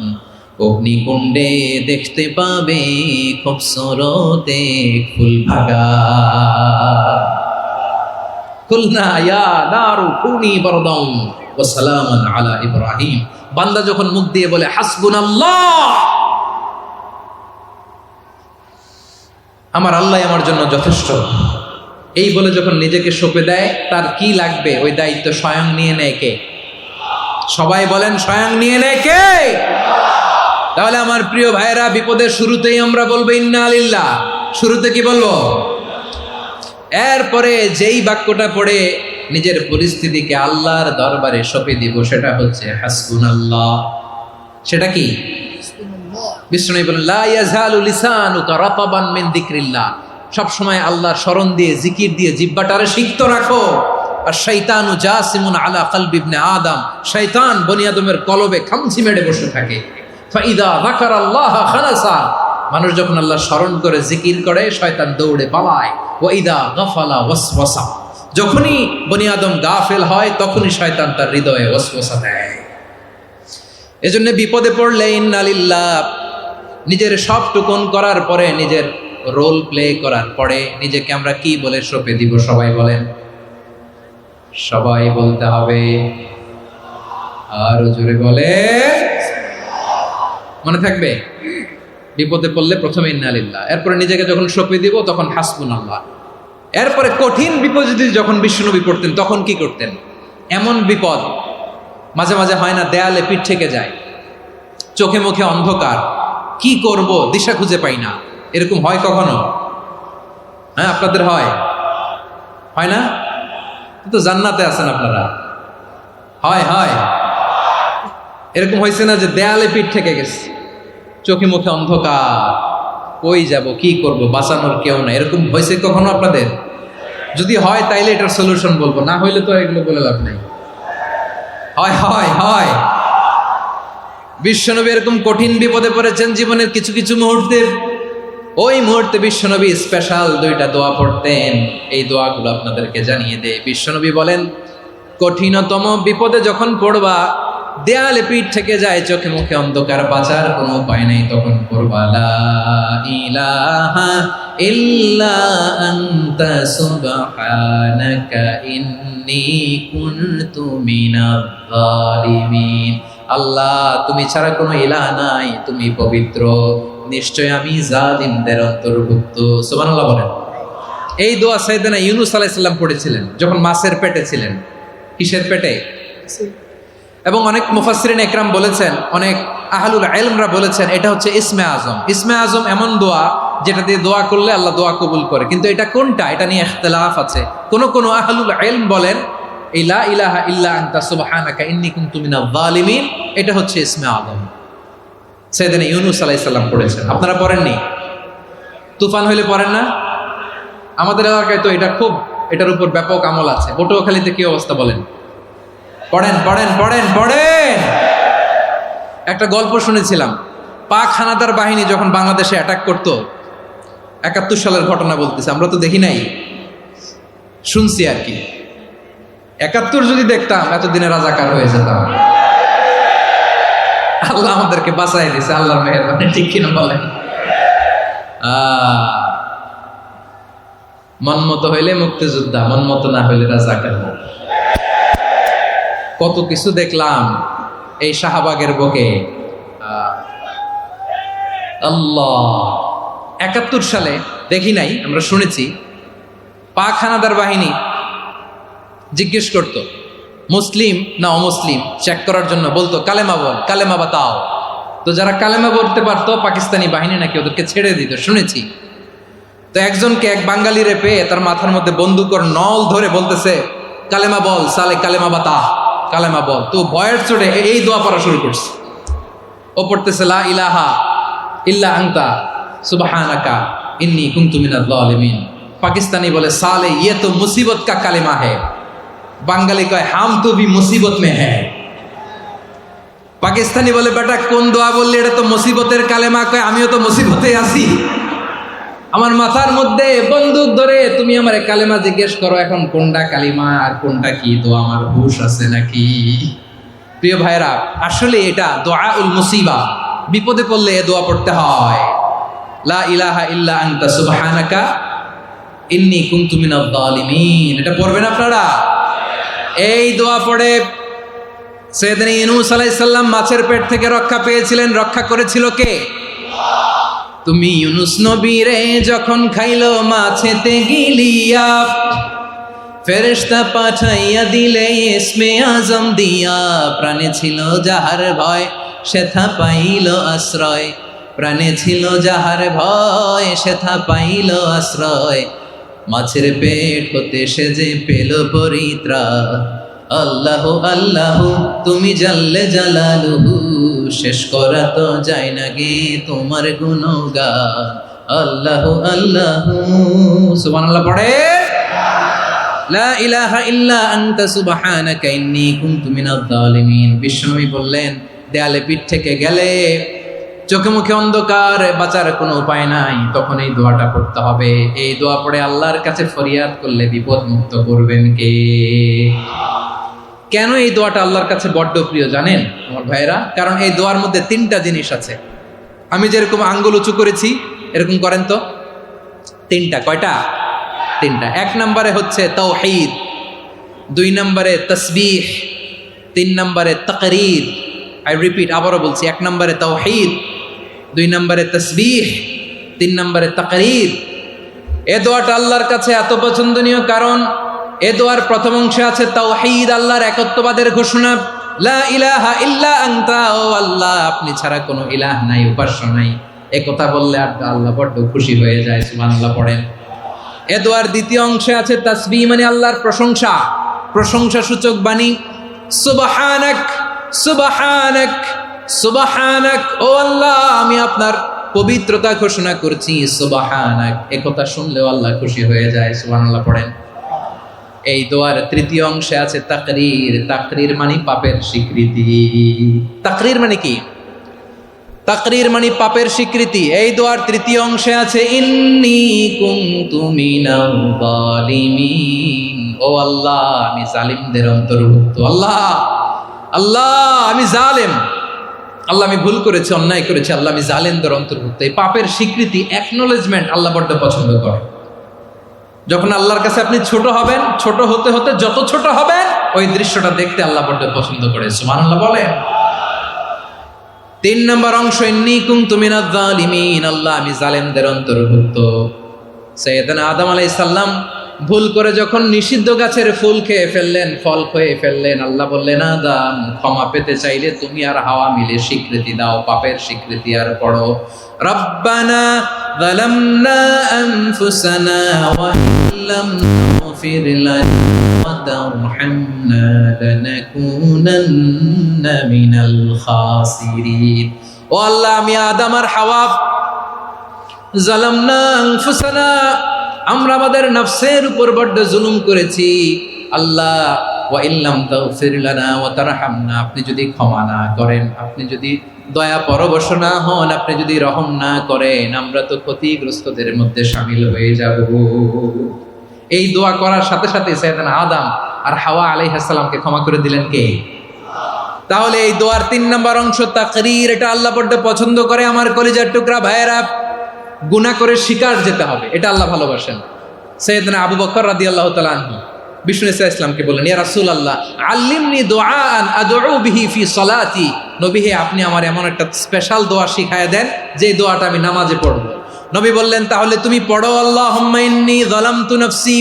অগ্নিকুণ্ডে দেখতে পাবে খুবসুরত এক ফুল ভাগা। কুলনা ইয়া নারু কুনি বারদান ওয়া সালামান আলা ইব্রাহিম। বান্দা যখন মুখ দিয়ে বলে হাসবুনাল্লাহ, আমার আল্লাহ আমার জন্য যথেষ্ট, এই বলে যখন নিজেকে সঁপে দেয়, তার কি লাগবে ওই দায়িত্ব স্বয়ং নিয়ে নেয় কে? সবাই বলেন স্বয়ং নিয়ে নেয় কে? তাহলে আমার প্রিয় ভাইয়েরা, বিপদের শুরুতেই আমরা বলবো ইন্না লিল্লাহ। শুরুতে কি বলবো? এরপরে যেই বাক্যটা পড়ে নিজের পরিস্থিতিকে আল্লাহর দরবারে সঁপে দিব, সেটা হচ্ছে হাসবুনাল্লাহ। সেটা কি? বিষ্ণু বলেন লা ইয়াজালু লিসানুকা রাতাবান মিন যিকরিল্লাহ। সব সময় আল্লাহর স্মরণ দিয়ে, জিকির দিয়ে জিহ্বাটারে সিক্ত রাখো। আর শয়তানু জাসিমুন আলা কলবি ইবনে আদম, শয়তান বনি আদমের কলবে খামচি মেরে বসে থাকে। ফাইদা যাকারাল্লাহ খালাসা, মানুষ যখন আল্লাহর স্মরণ করে জিকির করে শয়তান দৌড়ে পালায়। ওয়া ইদা গাফালা ওয়াসওয়াসা, যখনই বনি আদম গাফেল হয় তখনই শয়তান তার হৃদয়ে ওয়াসওয়াসা দেয়। এজন্য বিপদে পড়লে ইন্না লিল্লাহ, নিজের সব টুকুন করার পরে, নিজের রোল প্লে করার পরে নিজেকে আমরা কি বলে সঁপে দিব? সবাই বলেন, সবাই বলতে হবে। আর জোরে বলে, মনে থাকবে? বিপদে পড়লে প্রথমে ইন্না লিল্লাহ, এরপরে নিজেকে যখন সঁপে দিব তখন হাসবুনাল্লাহ। এরপরে কঠিন বিপদ যদি যখন বিশ্বনবী পড়তেন তখন কি করতেন? এমন বিপদ মাঝে মাঝে হয় না, দেয়ালে পিঠ থেকে যায়, চোখে মুখে অন্ধকার, কি করব দিশা খুঁজে পাই না, এরকম হয় কখনো? হ্যাঁ, আপনাদের হয়? হয় না? তো জান্নাতে আছেন আপনারা। হয় হয় এরকম হয়েছে না যে দেয়ালে পিঠ থেকে গেছে, চোখে মুখে অন্ধকার, কই যাব, কি করব, বাঁচানোর কেউ না, এরকম হয়েছে কখনো আপনাদের? যদি হয় তাইলে এটার সলিউশন বলবো, না হইলে তো এগুলো বলে লাভ নাই। হয় হয় হয় বিশ্বনবী এরকম কঠিন বিপদে পড়েছেন জীবনের কিছু কিছু মুহূর্তে। ওই মুহূর্তে বিশ্বনবী স্পেশাল 2টা দোয়া পড়তেন। এই দোয়াগুলো আপনাদেরকে জানিয়ে দেয়। বিশ্বনবী বলেন, কঠিনতম বিপদে যখন পড়বা, দেয়ালে পিঠ থেকে যায়, চোখে মুখে অন্ধকার, বাঁচার কোনো উপায় নেই, তখন পড়বা লা ইলাহা ইল্লা আনতা সুবহানাকা ইন্নী কুনতু মিনাজ জালিমিন। আল্লাহ, তুমি ছাড়া কোনো ইলাহ নাই, তুমি পবিত্র, নিশ্চয় আমি জালিমদের অন্তর্ভুক্ত। সুবহানাল্লাহ বলেন। এই দোয়া সাইয়েদনা ইউনূস আলাইহিস সালাম পড়েছিলেন যখন মাছের পেটে ছিলেন। কিসের পেটে? এবং অনেক মুফাসসিরিন ইকরাম বলেছেন, অনেক আহলুল ইলমরা বলেছেন, এটা হচ্ছে ইসমে আজম। ইসমে আজম এমন দোয়া যেটা দিয়ে দোয়া করলে আল্লাহ দোয়া কবুল করে, কিন্তু এটা কোনটা, এটা নিয়ে ইখতিলাফ আছে। কোন আহলুল ইলম বলেন এই লা ইলাহা ইল্লা আনতা সুবহানাকা ইন্নী কুনতু মিনাজ জালিমিন, এটা হচ্ছে ইসমে আজম। সাইয়েদনা ইউনূস আলাইহিস সালাম পড়েছেন। আপনারা পড়েননি? তুফান হইলে পড়েন না? আমাদের এলাকায় তো এটা খুব, এটার উপর ব্যাপক আমল আছে। পটুয়াখালীতে কি অবস্থা বলেন? পড়েন পড়েন পড়েন পড়েন। একটা গল্প শুনেছিলাম, পাক হানাদার বাহিনী যখন বাংলাদেশে অ্যাটাক করতো, 71 সালের ঘটনা বলতেছে, আমরা তো দেখি নাই, শুনছি আর কি। 71 যদি দেখতাম এতদিনে রাজাকার হয়ে যেতাম। আল্লাহ আমাদেরকে বাঁচাই দিয়েছে, আল্লাহর মেহেরবানি, ঠিক কিনা বলেন? মন মতো হইলে মুক্তিযোদ্ধা, মন মতো না হইলে রাজাকার। কত কিছু দেখলাম এই শাহবাগের বুকে। আল্লাহ, 71 সালে দেখি নাই, আমরা শুনেছি পাক হানাদার বাহিনী জিজ্ঞেস করত মুসলিম না অমুসলিম চেক করার জন্য, বলতো কালেমা বল, কালেমা বাতাও। তো যারা কালেমা বলতে পারতো পাকিস্তানি বাহিনী নাকি ওদেরকে ছেড়ে দিত, শুনেছি। তো একজনকে, এক বাঙালিরে পেয়ে তার মাথার মধ্যে বন্দুকর নল ধরে বলতেছে কালেমা বল সালে, কালেমা বাতা, কালেমা বল। তো ভয়ের চোটে এই দোয়া পড়া শুরু করছে। ও পড়তেছে লা ইলাহা ইল্লা আনতা সুবহানাকা ইন্নী কুনতু মিনাজ জালিমিন। পাকিস্তানি বলে সালে ইয়ে তো মুসিবত কা কালেমা है। বাঙালি কয় হাম তো ভি মুসিবত মে হ্যায়। পাকিস্তানি বলে বেটা কোন দোয়া বললি, এটা তো মুসিবতের কালেমা। কয় আমিও তো মুসিবতে আছি, আমার মাথার মধ্যে বন্দুক ধরে তুমি আমার কালেমা জিজ্ঞেস করো, এখন কোনটা কালিমা আর কোনটা কি, তো আমার হুশ আছে নাকি? প্রিয় ভাইরা, আসলে এটা দুআউল মুসিবা, বিপদে পড়লে এ দোয়া পড়তে হয়। লা ইলাহা ইল্লা আনতা সুবহানাকা ইন্নী কুনতু মিনাজ জালিমিন, এটা পড়বেন আপনারা। এই দোয়া পড়ে সাইয়েদনা ইউনূস আলাইহিস সালাম মাছের পেট থেকে রক্ষা পেয়েছিলেন। রক্ষা করেছিল কে? তুমি ইউনূস নবী রে যখন খাইলো মাছেতে গিলিয়া, ফেরেশতা পাঠাইয়া দিলে ইসমে আজম দিয়া, প্রাণে ছিল যাহার ভয় সেথা পাইল আশ্রয়, প্রাণে ছিল যাহার ভয় সেথা পাইল আশ্রয়, মাছের পেট হতে সে যে পেল পরিত্রাণ। আল্লাহ আল্লাহ তুমি জাল্লে জালালুহু, শেষ করা তো যায় না গে তোমার গুণগান। আল্লাহ আল্লাহ, সুবহানাল্লাহ পড়ে। লা ইলাহা ইল্লা আনতা সুবহানাকা ইন্নী কুনতু মিনাজ জালিমিন। বিশ্বনবী বললেন, দেয়ালে পিঠ থেকে গেলে, চোখে মুখে অন্ধকার, বাঁচার কোনো উপায় নাই, তখন এই দোয়াটা পড়তে হবে। এই দোয়া পড়ে আল্লাহর কাছে ফরিয়াদ করলে বিপদ মুক্ত করবেন কে? কেন এই দোয়াটা আল্লাহর কাছে বড্ড প্রিয় জানেন আমার ভাইয়েরা? কারণ এই দোয়ার মধ্যে তিনটা জিনিস আছে। আমি যেরকম আঙ্গুল উঁচু করেছি এরকম করেন তো। তিনটা। কয়টা? তিনটা। এক নম্বরে হচ্ছে তাওহীদ, দুই নম্বরে তাসবিহ, তিন নম্বরে তাকরীর। আই রিপিট, আবারও বলছি, এক নম্বরে তাওহীদ, দুই নম্বরে তাসবিহ, তিন নম্বরে তাকরীর। এ দোয়াটা আল্লাহর কাছে এত পছন্দনীয় কারণ এ দোয়ার প্রথম অংশে আছে তাওহীদ, আল্লাহর একত্ববাদের ঘোষণা। লা ইলাহা ইল্লা আনতা, ও আল্লাহ আপনি ছাড়া কোনো ইলাহ নাই, উপাস্য নাই। এ কথা বললে আর আল্লাহ বড্ড খুশি হয়ে যায়, সুবহানাল্লাহ পড়েন। এ দোয়ার দ্বিতীয় অংশে আছে তাসবিহ, মানে আল্লাহর প্রশংসা, প্রশংসা সূচক বাণী। সুবহানাক সুবহানাক সুবহানাক, ও আল্লাহ আমি আপনার পবিত্রতা ঘোষণা করছি, সুবহানাক। এ কথা শুনলেও আল্লাহ খুশি হয়ে যায়, সুবহানাল্লাহ পড়েন। এই দোয়ার তৃতীয় অংশে আছে তাকরীর, তাকরীর মানে পাপের স্বীকৃতি। তাকরীর মানে কি? তাকরীর মানে পাপের স্বীকৃতি। এই দোয়ার তৃতীয় অংশে আছে ইন্নী কুনতু মিনাল জালিমিন, ও আল্লাহ আমি জালিমদের অন্তর্ভুক্ত। আল্লাহ আল্লাহ আমি জালেম, আল্লাহ আমি ভুল করেছি, অন্যায় করেছি, আল্লাহ আমি জালেমদের অন্তর্ভুক্ত। এই পাপের স্বীকৃতি, অ্যাকনোলেজমেন্ট আল্লাহ বড্ড পছন্দ করে। যখন আল্লাহর কাছে আপনি ছোট হবেন, ছোট হতে হতে যত ছোট হবেন, ওই দৃশ্যটা দেখতে আল্লাহ বড্ড পছন্দ করে, সুবহানাল্লাহ বলেন। তিন নম্বর অংশ ইন্নী কুনতু মিনাজ জালিমিন, আল্লাহ আমি জালেমদের অন্তর্ভুক্ত। সাইয়েদনা আদম আলাইহিস সালাম ভুল করে যখন নিষিদ্ধ গাছের ফুল খেয়ে ফেললেন, ফল খেয়ে ফেললেন, আল্লাহ বললেন আদম ক্ষমা পেতে চাইলে তুমি আর হাওয়া মিলে স্বীকৃতি দাও, পাপের স্বীকৃতি আর পড়ো, রব্বানা যালামনা আনফুসানা ওয়া ইল্লাম তাগফির লানা ওয়া তারহামনা লানাকুনান্না মিনাল খাসিরিন। ও আল্লাহ আমি আদম আর হাওয়া, যালামনা আনফুসানা, আমরা আমাদের নফসের উপর বড্ড জুলুম করেছি। আল্লাহ ওয়া ইল্লাম তাগফির লানা ওয়া তারহামনা, আপনি যদি ক্ষমা না করেন, আপনি যদি দয়া পরবশ না হন, আপনি যদি রহম না করেন, আমরা তো ক্ষতিগ্রস্তদের মধ্যে শামিল হয়ে যাব। এই দোয়া করার সাথে সাথে সাইয়েদনা আদম আর হাওয়া আলাইহিস সালামকে ক্ষমা করে দিলেন কে? তাহলে এই দোয়ার তিন নম্বর অংশ তাকরীর, এটা আল্লাহ বড্ড পছন্দ করে। আমার কলিজার টুকরা ভাইয়েরা, গুনাহ করে শিকার যেতে হবে, এটা আল্লাহ ভালোবাসেন। সাইয়েদনা আবু বকর রাদিয়াল্লাহু তাআলা আনহু বিষ্ণু ইসা ইসলামকে বললেন, ইয়া রাসূলুল্লাহ আল্লিমনি দুআআন আদউ বিহি ফি সলাতি, নবী হে আপনি আমার এমন একটা স্পেশাল দোয়া শিখায়া দেন যে দোয়াটা আমি নামাজে পড়ব। নবী বললেন, তাহলে তুমি পড়ো, আল্লাহুম্মা ইন্নী যালামতু নাফসি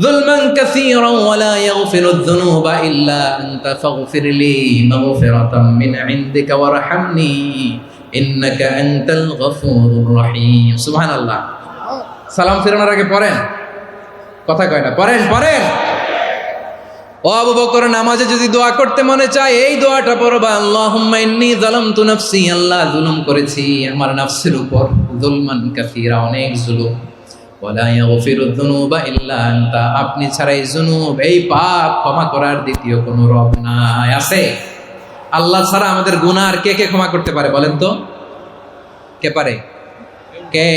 যুলমান কাসীরান ওয়া লা ইয়াগফিরুয যুনুবা ইল্লা আনতা ফাগফিরলি মাগফিরাতাম মিন ইনদিকা ওয়ারহামনি ইন্নাকা আনতাল গফুরুর রহিম। সুবহানাল্লাহ। সালাম ফেরানোর আগে পড়েন, কথা কয় না, পড়েন পড়েন। ও আবু বকর, নামাজে যদি দোয়া করতে মনে চায় এই দোয়াটা পড়বা, আল্লাহুম্মা ইন্নী যালামতু নাফসি, আল্লাহ জুলুম করেছি আমার নফসের উপর, যুলমান কাসীরা, অনেক জুলুম, ওয়া লা ইয়াগফিরুয যুনুবা ইল্লা আনতা, আপনি ছাড়া এই জুনুব, এই পাপ ক্ষমা করার দ্বিতীয় কোনো রব নাই। আছে? আল্লাহ ছাড়া আমাদের গুনাহ আর কে কে ক্ষমা করতে পারে বলেন তো? কে পারে? কে?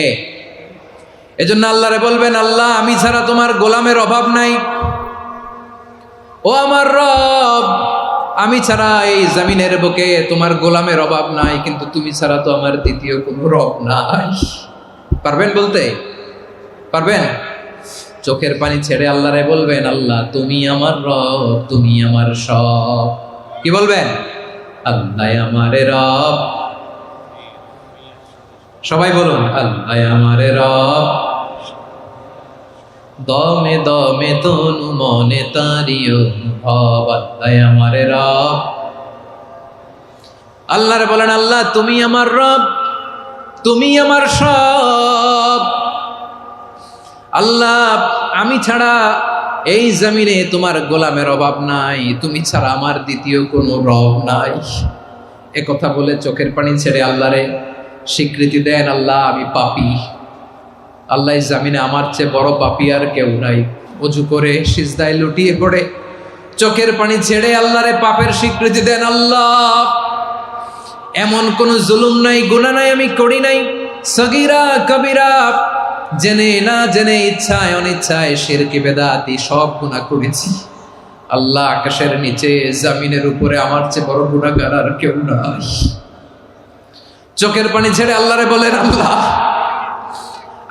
এজন্য আল্লাহরে বলবেন, আল্লাহ আমি ছাড়া তোমার গোলামের অভাব নাই, ও আমার রব আমি ছাড়া এই জমিনের বুকে তোমার গোলামের অভাব নাই, কিন্তু তুমি ছাড়া তো আমার দ্বিতীয় কোনো রব নাই। পারবেন বলতে? পারবেন? চোখের পানি ছেড়ে আল্লাহরে বলবেন, আল্লাহ তুমি আমার রব, তুমি আমার সব। কি বলবেন? আল্লাহ আমারে রব, সবাই বলুন আল্লাহ আমারে রব, দমে দমে তনু মনে তারি অনুভব, আল্লাহ আমার রব। আল্লাহরে বলেন, আল্লাহ তুমি আমার রব, তুমি আমার সব। আল্লাহ আমি ছাড়া এই জমিনে তোমার গোলামের অভাব নাই, তুমি ছাড়া আমার দ্বিতীয় কোনো রব নাই। এ কথা বলে চোখের পানি ছেড়ে আল্লাহরে স্বীকৃতি দেন, আল্লাহ আমি পাপী, আল্লাহ এই জমিনে আমার চেয়ে বড় পাপী আর কেউ নাই। অজু করে সিজদায় লুটিয়ে পড়ে চোখের পানি ছেড়ে আল্লাহরে পাপের স্বীকৃতি দেন, আল্লাহ এমন কোন জুলুম নাই, গুনাহ নাই আমি করি নাই, সগীরা কবিরা, জেনে না জেনে, ইচ্ছায় অনিচ্ছায়, শিরকি বেদাতি সব গুনাহ করেছি। আল্লাহ আকাশের নিচে জমিনের উপরে আমার চেয়ে বড় গুনাহগার আর কেউ নাই। চোখের পানি ছেড়ে আল্লাহরে বলেন, আল্লাহ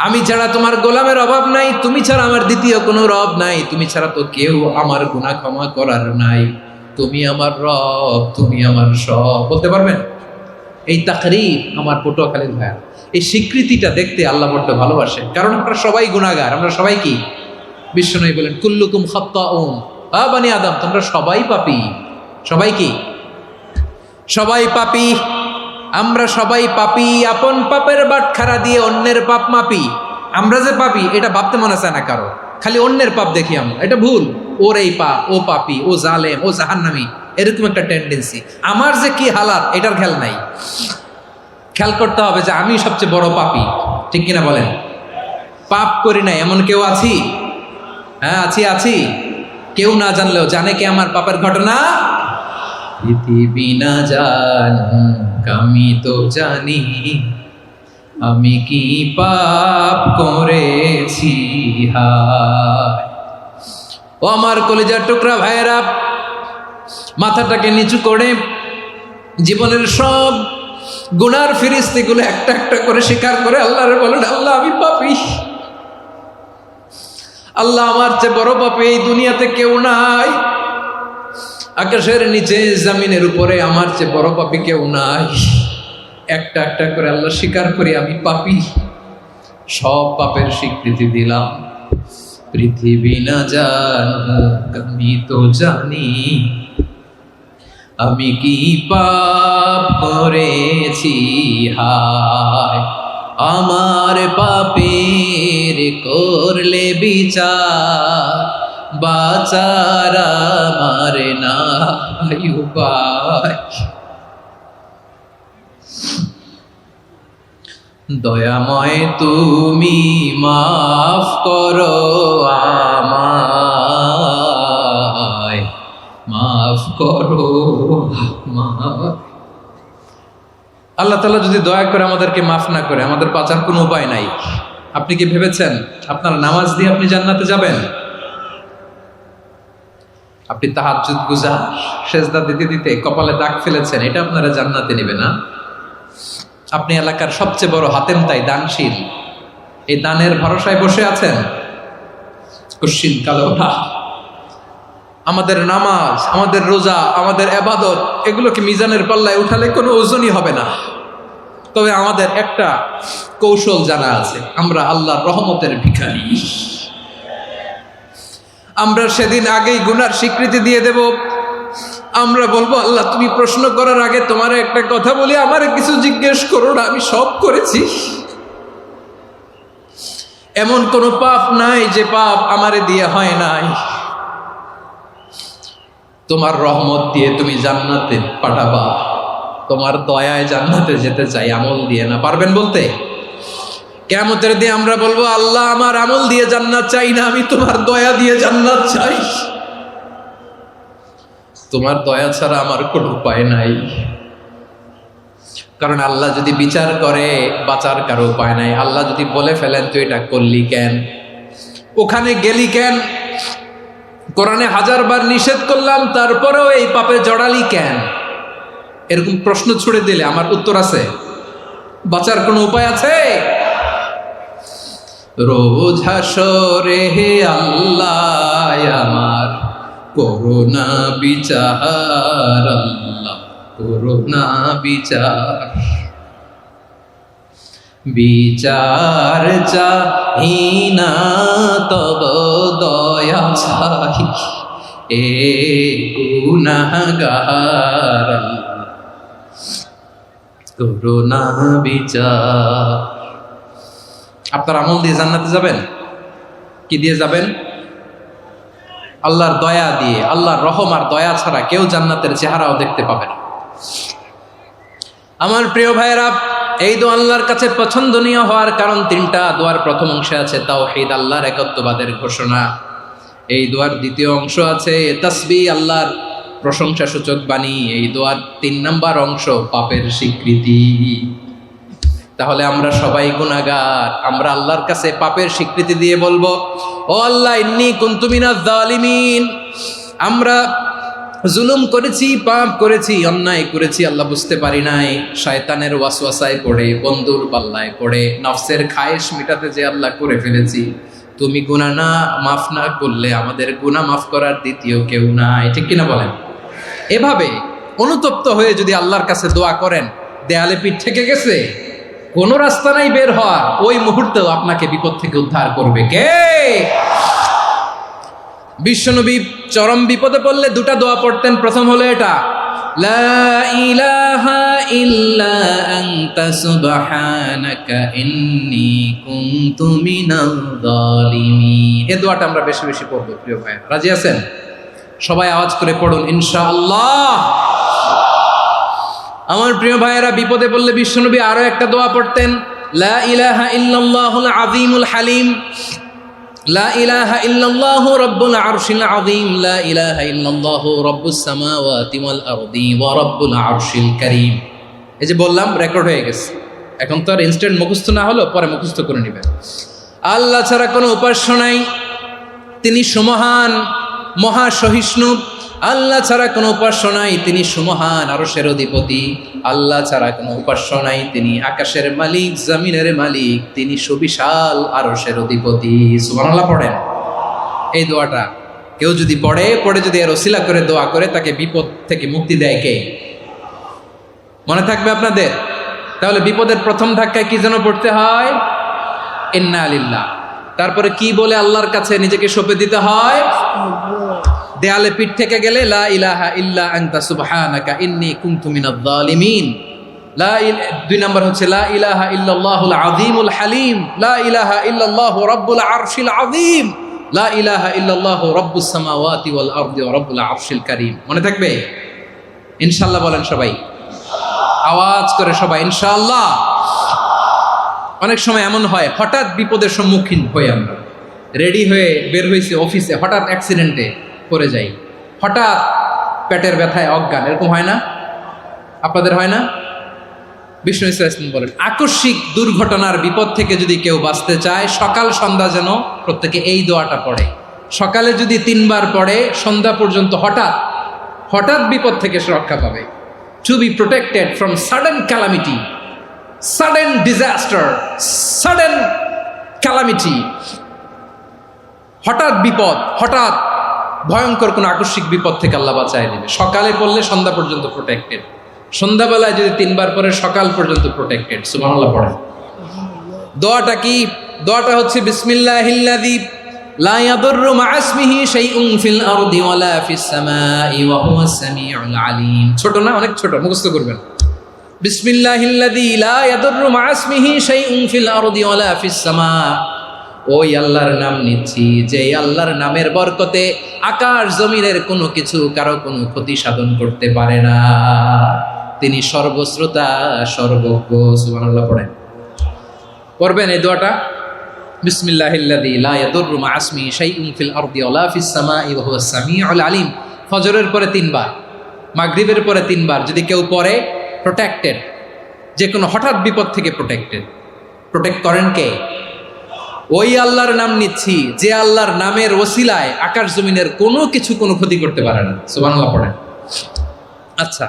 আমি ছাড়া তোমার গোলামের অভাব নাই, তুমি ছাড়া আমার দ্বিতীয় কোনো রব নাই, তুমি ছাড়া তো কেউ আমার গুনাহ ক্ষমা করার নাই, তুমি আমার রব, তুমি আমার সব। বলতে পারবেন? এই তাকরীর আমার পটুয়াখালীর ভাইয়া, এই স্বীকৃতিটা দেখতে আল্লাহ বড্ড ভালোবাসে, কারণ আমরা সবাই গুনাহগার, আমরা সবাই কি? বিশ্বনবী বলেন কুল্লুকুম খাত্তাউন, বানি আদম তোমরা সবাই পাপী। সবাই কি? সবাই পাপী, আমরা সবাই পাপী। আপন পাপের বাটখারা দিয়ে অন্যের পাপ মাপি। আমরা যে পাপী এটা ভাবতে মনে চায় না কারো, খালি অন্যের পাপ দেখি আমরা, এটা ভুল। ওর এই পাপ, ও পাপী, ও জালেম, ও জাহান্নামী, এরকম একটা টেন্ডেন্সি। আমার যে কি হালাত এটার খেয়াল নাই। খেয়াল করতে হবে যে আমি সবচেয়ে বড় পাপী, ঠিক কিনা বলেন? পাপ করি নাই এমন কেউ আছি? হ্যাঁ আছি। কেউ না জানলেও জানে কে আমার পাপের ঘটনা? পৃথিবী না জানুক আমি তো জানি, আমি কি পাপ করেছি হায়। ও আমার কলিজার টুকরা ভাইয়েরা, মাথাটাকে নিচু করে জীবনের সব গুনার ফিরিস্তিগুলো একটা একটা করে স্বীকার করে আল্লাহরে বলেন, আল্লাহ আমি পাপী, আল্লাহ আমার চেয়ে বড় পাপী এই দুনিয়াতে কেউ নাই, আকাশের নিচে জমিনের উপরে আমার চেয়ে বড় পাপী কেউ নাই। একটা একটা করে আল্লাহ স্বীকার করি আমি পাপী, সব পাপের স্বীকৃতি দিলাম। পৃথিবী না জানুক আমি তো জানি, আমি কি পাপ করেছি হায়। আমার পাপের করলে বিচার, বাঁচার আমার নাই উপায়। দয়াময় তুমি মাফ করো আমায়, মাফ করো আমায়। আল্লাহ তাআলা যদি দয়া করে আমাদেরকে মাফ না করে, আমাদের বাঁচার কোনো উপায় নাই। আপনি কি ভেবেছেন আপনার নামাজ দিয়ে আপনি জান্নাতে যাবেন? আপনি তাহাজ্জুদ গুজার, সেজদা দিতে দিতে কপালে দাগ ফেলেছেন, এটা আপনারা জান্নাতে নেবে না? আপনি এলাকার সবচেয়ে বড় হাতেম তাই দানশীল, এই দানের ভরসায় বসে আছেন, কুশ্চিন কালো না। আমাদের নামাজ, আমাদের রোজা, আমাদের ইবাদত, এগুলোকে মিজানের পাল্লায় উঠালে কোনো ওজনই হবে না। তবে আমাদের একটা কৌশল জানা আছে, আমরা আল্লাহর রহমতের ভিখারি। আমরা সেদিন আগেই গুনার স্বীকৃতি দিয়ে দেব। আমরা বলবো, আল্লাহ তুমি প্রশ্ন করার আগে তোমার একটা কথা বলি, আমার কিছু জিজ্ঞেস করো না, আমি সব করেছি। এমন কোনো পাপ নাই যে পাপ আমারে দিয়ে হয় নাই। তোমার রহমত দিয়ে তুমি জান্নাতে পাঠাবা, তোমার দয়ায় জান্নাতে যেতে চাই, আমল দিয়ে না। পারবেন বলতে? কিয়ামতের দিন আমরা বলবো, আল্লাহ আমার আমল দিয়ে জান্নাত চাই না, আমি তোমার দয়া দিয়ে জান্নাত চাই। তোমার দয়া ছাড়া আমার কোনো উপায় নাই। কারণ আল্লাহ যদি বিচার করে বাঁচার কারো উপায় নাই। আল্লাহ যদি বলে ফেলেন তুই এটা করলি কেন, ওখানে গেলি কেন, কোরআনে 1000 বার নিষেধ করলাম তারপরেও এই পাপে জড়ালি কেন, এরকম প্রশ্ন ছুড়ে দিলে আমার উত্তর আছে? বাঁচার কোনো উপায় আছে? রোজ হাসরে হে আল্লাহ আমার করুণা বিচার, আল্লাহ করুণা বিচার। বিচার হিনা তব দয়া চাই এ গুনাহগার করুণা বিচার। আপনার আমল দিয়ে জান্নাতে যাবেন? কি দিয়ে যাবেন? আল্লাহর দয়া দিয়ে। আল্লাহর রহম আর দয়া ছাড়া কেউ জান্নাতের চেহারাও দেখতে পাবে না। আমার প্রিয় ভাইয়েরা, এই দোয়া আল্লাহর কাছে পছন্দনীয় হওয়ার কারণ তিনটা। দোয়ার প্রথম অংশে আছে তাওহীদ, আল্লাহর একত্ববাদের ঘোষণা। এই দোয়ার দ্বিতীয় অংশ আছে তাসবিহ, আল্লাহর প্রশংসা সূচক বাণী। এই দোয়ার ৩ নাম্বার অংশ পাপের স্বীকৃতি। তাহলে আমরা সবাই গুনাহগার। আমরা আল্লাহর কাছে পাপের স্বীকৃতি দিয়ে বলবো, ও আল্লাহ, ইন্নী কুনতু মিনাজ জালিমিন। আমরা জুলুম করেছি, পাপ করেছি, অন্যায় করেছি, আল্লাহ বুঝতে পারি নাই। শয়তানের ওয়াসওয়াসায় পড়ে, বন্ধুর পাল্লায় পড়ে, নফসের খায়েশ মিটাতে যে আল্লাহ করে ফেলেছি। তুমি গুনাহ না মাফ না করলে আমাদের গুনাহ মাফ করার দ্বিতীয় কেউ নাই। ঠিক কিনা বলেন? এভাবে অনুতপ্ত হয়ে যদি আল্লাহর কাছে দোয়া করেন, দেয়ালে পিঠ থেকে গেছে, কোনো রাস্তা নাই বের হওয়ার, ওই মুহূর্তেও আপনাকে বিপদ থেকে উদ্ধার করবে কে? বিশ্বনবী চরম বিপদে পড়লে দুটা দোয়া পড়তেন। প্রথম হলো এটা, লা ইলাহা ইল্লা আনতা সুবহানাকা ইন্নী কুনতু মিনাল জালিমিন। এই দোয়াটা আমরা বেশি বেশি পড়ব প্রিয় ভাই। রাজি আছেন? সবাই আওয়াজ করে পড়ুন ইনশাআল্লাহ। আমার প্রিয় ভাইয়েরা, বিপদে পড়লে বিশ্বনবী আরো একটা দোয়া পড়তেন, লা ইলাহা ইল্লাল্লাহুল আযীমুল হালিম, লা ইলাহা ইল্লাল্লাহু রাব্বুল আরশিল আযীম, লা ইলাহা ইল্লাল্লাহু রাব্বুস সামাওয়াতি ওয়াল আরদি ওয়া রাব্বুল আরশিল কারীম। এই যে বললাম, রেকর্ড হয়ে গেছে। এখন তো আর ইনস্ট্যান্ট মুখস্থ না হলো, পরে মুখস্থ করে নেবেন। আল্লাহ ছাড়া কোনো উপাস্য নাই, তিনি সুমহান, মহাসহিষ্ণু। আল্লাহ ছাড়া কোনো উপাস্য নাই, তিনি সুমহান, আরশের অধিপতি। আল্লাহ ছাড়া কোনো উপাস্য নাই, তিনি আকাশের মালিক, জমিনের মালিক, তিনি সুবিশাল, আরশের অধিপতি। সুবহানাল্লাহ পড়েন। এই দোয়াটা কেউ যদি পড়ে যদি এর ওসিলা করে দোয়া করে, তাকে বিপদ থেকে মুক্তি দেয় কে? মনে থাকবে আপনাদের? তাহলে বিপদের প্রথম ধাক্কায় কি যেন পড়তে হয়? ইন্না লিল্লাহ। তারপরে কি বলে আল্লাহর কাছে নিজেকে সঁপে দিতে হয়? দেয়ালে পিঠ থেকে গেলে লা ইলাহা ইল্লা আনতা সুবহানাকা ইন্নী কুনতু মিনাজ জালিমিন। ২ নম্বর হচ্ছে লা ইলাহা ইল্লাল্লাহুল আযীমুল হালিম, লা ইলাহা ইল্লাল্লাহু রাব্বুল আরশিল আযীম, লা ইলাহা ইল্লাল্লাহু রাব্বুস সামাওয়াতি ওয়াল আরদি ওয়া রাব্বুল আরশিল কারীম। মনে থাকবে? ইনশাআল্লাহ বলেন সবাই, আওয়াজ করে সবাই ইনশাআল্লাহ। অনেক সময় এমন হয়, হঠাৎ বিপদের সম্মুখীন হই আমরা, রেডি হয়ে বের হয়েছে অফিসে, হঠাৎ অ্যাক্সিডেন্টে পড়ে যাই, হঠাৎ পেটের ব্যথায় অজ্ঞান। এরকম হয় না? আপনাদের হয় না? বিষ্ণু ইসলাম বলেন, আকস্মিক দুর্ঘটনার বিপদ থেকে যদি কেউ বাঁচতে চায়, সকাল সন্ধ্যা যেন প্রত্যেকে এই দোয়াটা পড়ে। সকালে যদি 3 বার পড়ে, সন্ধ্যা পর্যন্ত হঠাৎ বিপদ থেকে সে রক্ষা পাবে। To be protected from sudden calamity, sudden disaster, sudden calamity. হঠাৎ বিপদ, হঠাৎ ভয়ঙ্কর কোন আকস্মিক বিপদ থেকে আল্লাহ বাঁচায় দিবে। সকালে পড়লে সন্ধ্যা পর্যন্ত প্রোটেক্টেড, সন্ধ্যাবেলায় যদি 3 বার পরে সকাল পর্যন্ত প্রোটেক্টেড। সুবহানাল্লাহ পড়েন। দোয়াটা কি? দোয়াটা হচ্ছে বিসমিল্লাহিল্লাযী লা ইয়াদুররু মা ইসমিহি শাইউন ফিল আরদি ওয়ালা ফিস সামাই ওয়া হুয়াস সামিউল আলিম। ছোট না? অনেক ছোট, মুখস্থ করবেন। বিসমিল্লাহিল্লাযী লা ইয়াদুররু মা ইসমিহি শাইউন ফিল আরদি ওয়ালা ফিস সামা। ওই আল্লাহর নাম নিচ্ছি, যে আল্লাহর নামের বরকতে আকাশ জমিনের কোনো কিছু কারো কোনো ক্ষতি সাধন করতে পারে না। তিনি সর্বশ্রোতা, সর্বজ্ঞ। সুবহানাল্লাহ পড়েন। পড়বেন এই দোয়াটা, বিসমিল্লাহিল্লাযী লা ইয়াদুররু মা ইসমিহি শাইউন ফিল আরদি ওয়ালা ফিস সামাই ওয়া হুয়াস সামিউল আলিম। ফজরের পরে 3 বার, মাগরিবের পরে 3 বার যদি কেউ পড়ে, প্রোটেক্টেড। যে কোনো হঠাৎ বিপদ থেকে প্রোটেক্টেড। প্রোটেক্ট করেন কে? ওই আল্লাহর নাম নিচ্ছি, যে আল্লাহর নামের ওসিলায় আকাশ জমিনের কোনো কিছু কোনো ক্ষতি করতে পারে না। সুবহানাল্লাহ পড়েন। আচ্ছা,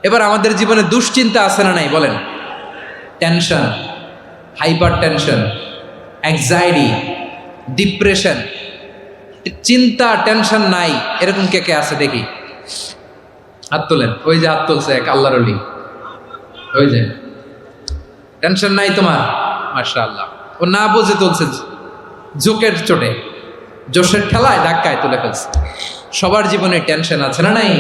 এবার আমাদের জীবনে দুশ্চিন্তা আছে না নাই বলেন? Tension, hyper tension, anxiety, depression, চিন্তা, টেনশন নাই এরকম কে কে আছে দেখি? হাত তোলেন। ওই যে হাত তুলছে এক আল্লাহর ওলি, ওই যে টেনশন নাই তোমার, মাশাআল্লাহ। ও না বুঝে তুলছে, ঝোঁকের চোটে, জোশের ঠেলায় ধাক্কায় তুলে ফেলছে। সবার জীবনে টেনশন আছে না নাই?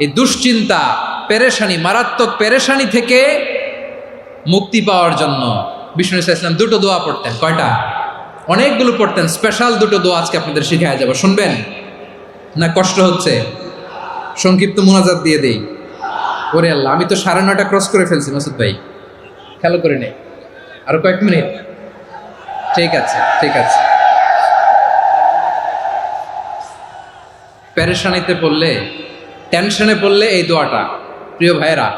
এই দুশ্চিন্তা, পেরেশানি, মারাত্মক পেরেশানি থেকে মুক্তি পাওয়ার জন্য বিষ্ণু ইসলাম দুটো দোয়া পড়তেন। কয়টা? অনেকগুলো পড়তেন। স্পেশাল দুটো দোয়া আজকে আপনাদের শিখায় যাব, শুনবেন না? কষ্ট হচ্ছে? সংক্ষিপ্ত মুনাজাত দিয়ে দেই। ওরে আল্লাহ, আমি তো 9:30 ক্রস করে ফেলছি মাসুদ ভাই, খেয়াল করে নেই। আরো কয়েক মিনিট? ঠিক আছে, ঠিক আছে। পেরেশানিতে পড়লে, টেনশনে পড়লে এই দোয়াটা, প্রিয় ভাইরা,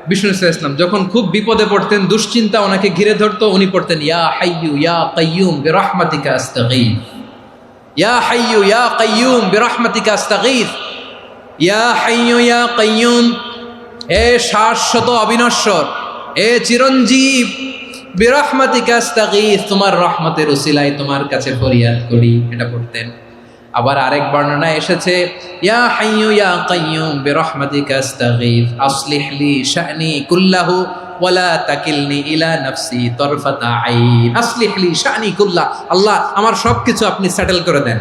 বিষ্ণু ইসলাম যখন খুব বিপদে পড়তেন, দুশ্চিন্তা ওনাকে ঘিরে ধরতো, উনি পড়তেন ইয়া হাইয়ু ইয়া কাইয়ুম বিরহমাতিকা আস্তাগীথ, ইয়া হাইয়ু ইয়া কাইয়ুম বিরহমাতিকা আস্তাগীথ, ইয়া হাইয়ু ইয়া কাইয়ুম, এ শাশ্বত অবিনশ্বর, এ চিরঞ্জীব, বিরহমাতিকা আস্তাগীথ, তোমার রহমতের উসিলায় তোমার কাছে ফরিয়াদ করি। এটা পড়তেন। আবার আরেক বর্ণনায় এসেছে ইয়া হাইয়ু ইয়া কাইয়ুম বিরহমাতিকা আস্তাগীথ আসলিহ লি শা'নি কুল্লাহু ওয়ালা তাকিলনি ইলা নাফসি তরফাতা আইন। আসলিহ লি শা'নি কুল্লাহ, আল্লাহ আমার সবকিছু আপনি সেটেল করে দেন।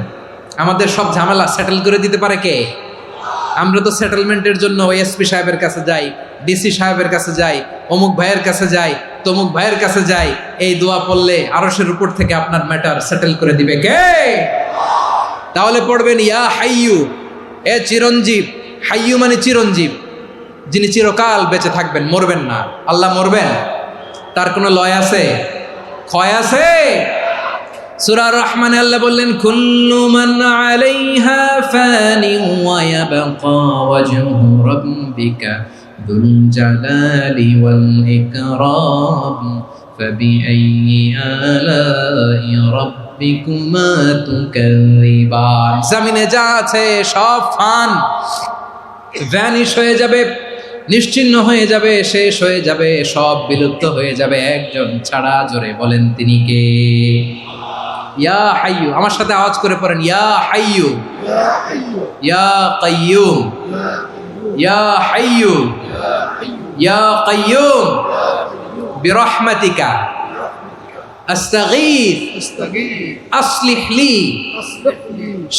আমাদের সব ঝামেলা সেটেল করে দিতে পারে কে? আমরা তো সেটেলমেন্টের জন্য এসপি সাহেবের কাছে যাই, ডিসি সাহেবের কাছে যাই, অমুক ভাইয়ের কাছে যাই, তমুক ভাইয়ের কাছে যাই। এই দোয়া পড়লে আরশের উপর থেকে আপনার ম্যাটার সেটেল করে দিবে কে? তাহলে পড়বেন ইয়া হাইয়ু, এ চিরঞ্জীব। হাইয়ু মানে চিরঞ্জীব, যিনি চিরকাল বেঁচে থাকবেন, মরবেন না। আল্লাহ মরবেন? তার কোনো লয় আছে? ক্ষয় আছে? সূরা রহমানে আল্লাহ বললেন কুল্লু মান আলাইহা ফানি ওয়া ইয়াবকা ওয়াজহু রাব্বিকা যুল জালালি ওয়াল ইকরাম ফাবিআইয়ি আলাই রাব্বিকুমা তুকাযিবান। জমিনে যা আছে সব ফান, ভ্যানিশ হয়ে যাবে, নিশ্চিহ্ন হয়ে যাবে, শেষ হয়ে যাবে, সব বিলুপ্ত হয়ে যাবে, একজন ছাড়া। জোরে বলেন তিনি কে? ইয়া হাইয়ু। আমার সাথে আওয়াজ করে পড়েন ইয়া হাইয়ু ইয়া কাইয়ুম ইয়া হাইয়ু ইয়া কাইয়ুম বিরহমাতিকা আস্তাগীথ আসলিহ লি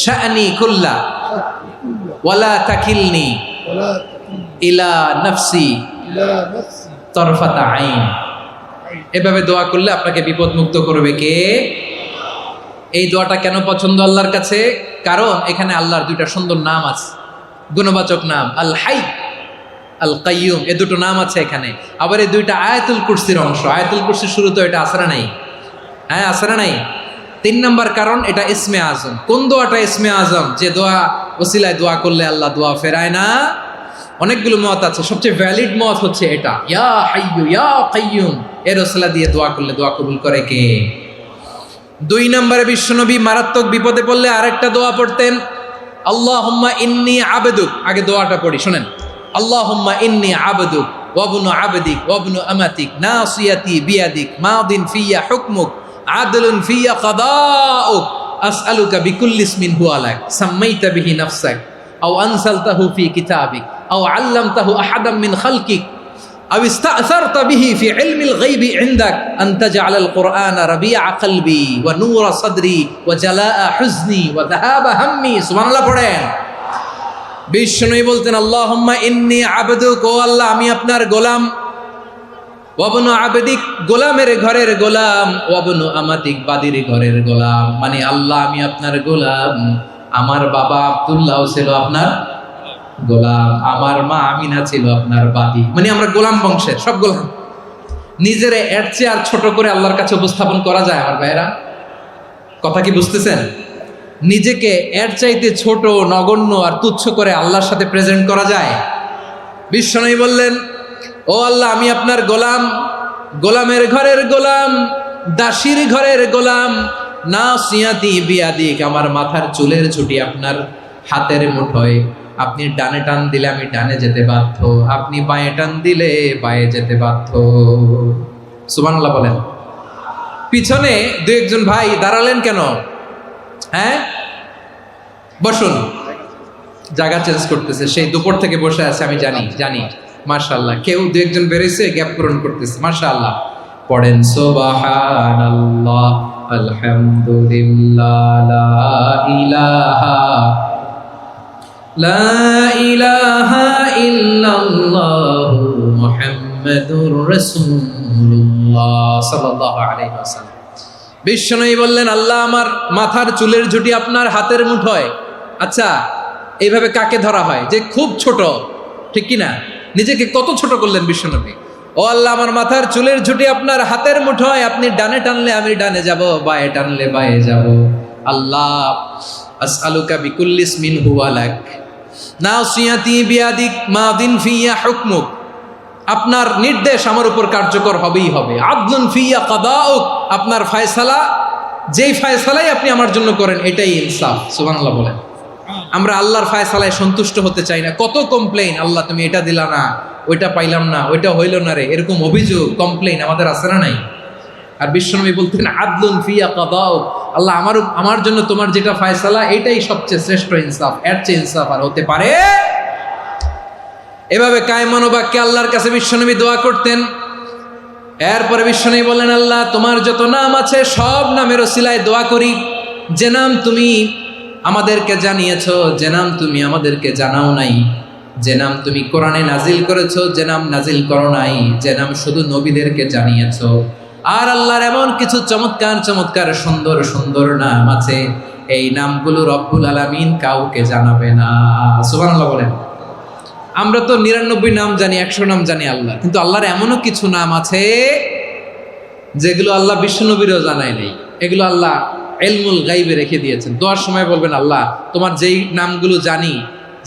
শা'নি কুল্লা ওয়ালা তাকিলনি ইলা নাফসি তরফাতা আইন। এভাবে দোয়া করলে আপনাকে বিপদ মুক্ত করবে কে? এই দোয়াটা কেন পছন্দ আল্লাহর কাছে? কারণ এখানে আল্লাহর দুইটা সুন্দর নাম আছে, গুণবাচক নাম, আল হাই, আল কাইয়ুম। এ দুটো নাম আছে এখানে। আবার এই দুইটা আয়াতুল কুরসির অংশ। আয়াতুল কুরসির শুরু তো এটা আছে না নাই? হ্যাঁ, আছে না নাই? 3 নাম্বার কারণ, এটা ইসমে আজম। কোন দোয়াটা ইসমে আজম? যে দোয়া ওসিলায় দোয়া করলে আল্লাহ দোয়া ফেরায় না। অনেকগুলো মত আছে, সবচেয়ে ভ্যালিড মত হচ্ছে এটা, ইয়া হাইয়ু ইয়া কাইয়ুম। এর ওসিলা দিয়ে দোয়া করলে দোয়া কবুল করে কে? 2 নম্বরে বিশ্বনবী মারাত্মক বিপদে পড়লে আরেকটা দোয়া পড়তেন, আল্লাহুম্মা ইন্নী আবদুক। আগে দোয়াটা পড়ি, শুনেন। আল্লাহুম্মা ইন্নী আবদুক ওয়া ইবনু আবদিক ওয়া ইবনু আমাতিক নাসিয়াতি বিয়াদিক মাদিন ফিয়া হুকমুক আদলুন ফিয়া কাদাউক আসআলুকা বিকুল্লি ইসমিন হুয়া লাক সাম্মাইতা বিহি নাফসাক আও আনসালতাহু ফি কিতাবিক আও আল্লামতাহু আহাদাম মিন খালকিক أو استأثرت به في علم الغيب عندك أن تجعل القرآن ربيع قلبي ونور صدري وجلاء حزني وذهاب همي। سبحان الله পড়েন। বিষ্ণুই বলতেন আল্লাহুম্মা ইন্নী আবদুক, ও আল্লাহ আমি আপনার গোলাম, ওয়া ইবনু আবদিক, গোলামের ঘরের গোলাম, ওয়া ইবনু আমাতিক, বাদীর ঘরের গোলাম। মানে আল্লাহ আমি আপনার গোলাম। আমার বাবা আব্দুল্লাহ ছিল আপনার গোলাম, আমার মা আমিনা ছিল আপনার বাদী। মানে আমরা গোলাম বংশের, সব গোলাম। নিজের এর চেয়ে আর ছোট করে আল্লাহর কাছে উপস্থাপন করা যায় আমার ভাইয়েরা? কথা কি বুঝতেছেন? নিজেকে এর চাইতে ছোট, নগণ্য আর তুচ্ছ করে আল্লাহর সাথে প্রেজেন্ট করা যায়? বিশ্বনবী বললেন, ও আল্লাহ আমি আপনার গোলাম, গোলামের ঘরের গোলাম, দাসীর ঘরের গোলাম। নাসিয়াতি বিয়াদিক, আমার মাথার চুলের ছুটি আপনার হাতের মুঠোয়। আপনি ডানে টান দিলে আমি ডানে যেতে বাধ্য, আপনি বাঁয়ে টান দিলে বাঁয়ে যেতে বাধ্য। সুবহানাল্লাহ বলেন। পিছনে 2-1 ভাই দাঁড়ালেন কেন? হ্যাঁ, বসুন। জায়গা চেঞ্জ করতেছে, সেই দুপুর থেকে বসে আছে, আমি জানি। মাশাআল্লাহ। কেউ 2-1 বেরোইছে, গ্যাপ পূরণ করতেছে, মাশাআল্লাহ। পড়েন সুবহানাল্লাহ, আলহামদুলিল্লাহ, লা ইলাহা ইল্লাল্লাহু মুহাম্মাদুর রাসূলুল্লাহ সাল্লাল্লাহু আলাইহি ওয়াসাল্লাম। বিশ্বনবী বললেন, আল্লাহ আমার মাথার চুলের ঝুঁটি আপনার হাতের মুঠোয়। আচ্ছা, এইভাবে কাকে ধরা হয় যে খুব ছোট, ঠিক কি না? নিজেকে কত ছোট করলেন বিশ্বনবী। ও আল্লাহ, আমার মাথার চুলের ঝুঁটি আপনার হাতের মুঠোয়, আপনি ডানে টানলে আমি ডানে যাব, বায়ে টানলে বায়ে যাব। আল্লাহ, আসআলুকা বিকুল্লি ইসমিন হুয়া লাক নাসিয়াতি বিয়াদিক মাদিন ফিয়া হুকমুক, আপনার নির্দেশ আমার উপর কার্যকর হবেই হবে। আদলুন ফিয়া কাদাউক, আপনার ফয়সালা, যেই ফয়সালাই আপনি আমার জন্য করেন এটাই ইনসাফ। সুবহানাল্লাহ বলেন। আমরা আল্লাহর ফয়সালায় সন্তুষ্ট হতে চাই না। কত কমপ্লেইন, আল্লাহ তুমি এটা দিলা না, ওইটা পাইলাম না, ওইটা হইল না রে, এরকম অভিযোগ কমপ্লেইন আমাদের আছে না নাই? আর বিশ্বনবী বলতেন আদলুন ফিয়া কাদাউক, আল্লাহ আমার জন্য তোমার যেটা ফয়সালা এটাই সবচেয়ে শ্রেষ্ঠ ইনসাফ, এর চেয়ে ইনসাফ আর হতে পারে? এভাবে কায়মান বাক্যে আল্লাহর কাছে বিশ্বনবী দোয়া করতেন। এরপরে বিশ্বনবী বললেন, আল্লাহ তোমার যত নাম আছে সব নামের ওসিলায় দোয়া করি, যে নাম তুমি আমাদেরকে জানিয়েছো, যে নাম তুমি আমাদেরকে জানাও নাই, যে নাম তুমি কোরআনে নাজিল করেছো, যে নাম নাজিল করো নাই, যে নাম শুধু নবীদেরকে জানিয়েছো। আর আল্লাহর এমন কিছু চমৎকার চমৎকার সুন্দর সুন্দর নাম আছে, এই নামগুলো রব্বুল আলামিন কাউকে জানাবে না। সুবহানাল্লাহ বলেন। আমরা তো 99 নাম জানি, 100 নাম জানি আল্লাহ, কিন্তু আল্লাহর এমনও কিছু নাম আছে যেগুলো আল্লাহ বিশ্বনবীরও জানায় নেই। এগুলো আল্লাহ ইলমুল গায়বে রেখে দিয়েছেন। দোয়ার সময় বলবেন, আল্লাহ তোমার যেই নামগুলো জানি,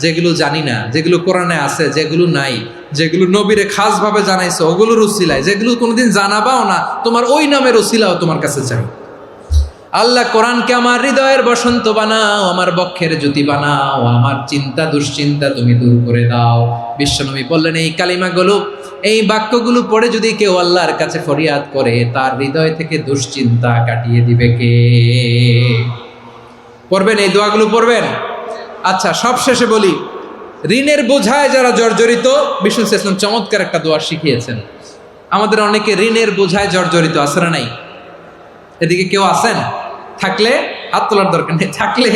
যেগুলো জানি না, যেগুলো কোরআনে আছে, যেগুলো নাই, যেগুলো নবীরে খাসভাবে জানাইছো ওগুলোর উসিলায়, যেগুলো কোনোদিন জানাবাও না, তোমার ওই নামের উসিলাও তোমার কাছে চাই। আল্লাহ কোরআনকে আমার হৃদয়ের বসন্ত বানাও, আমার বক্ষের জ্যোতি বানাও, আমার চিন্তা দুশ্চিন্তা তুমি দূর করে দাও। বিশ্বনবী বললেন, এই কালিমাগুলো, এই বাক্যগুলো পড়ে যদি কেউ আল্লাহর কাছে ফরিয়াদ করে, তার হৃদয় থেকে দুশ্চিন্তা কাটিয়ে দিবে কে? পড়বেন, এই দোয়াগুলো পড়বেন। আচ্ছা, সব শেষে বলি, ঋণের বোঝায় যারা জর্জরিত, বিষ্ণু ইসলাম চমৎকার একটা দোয়া শিখিয়েছেন। আমাদের অনেকে ঋণের বোঝায় জর্জরিত, আছে না নাই? এদিকে কেউ আছেন? থাকলে হাত তোলার দরকার নেই, থাকলে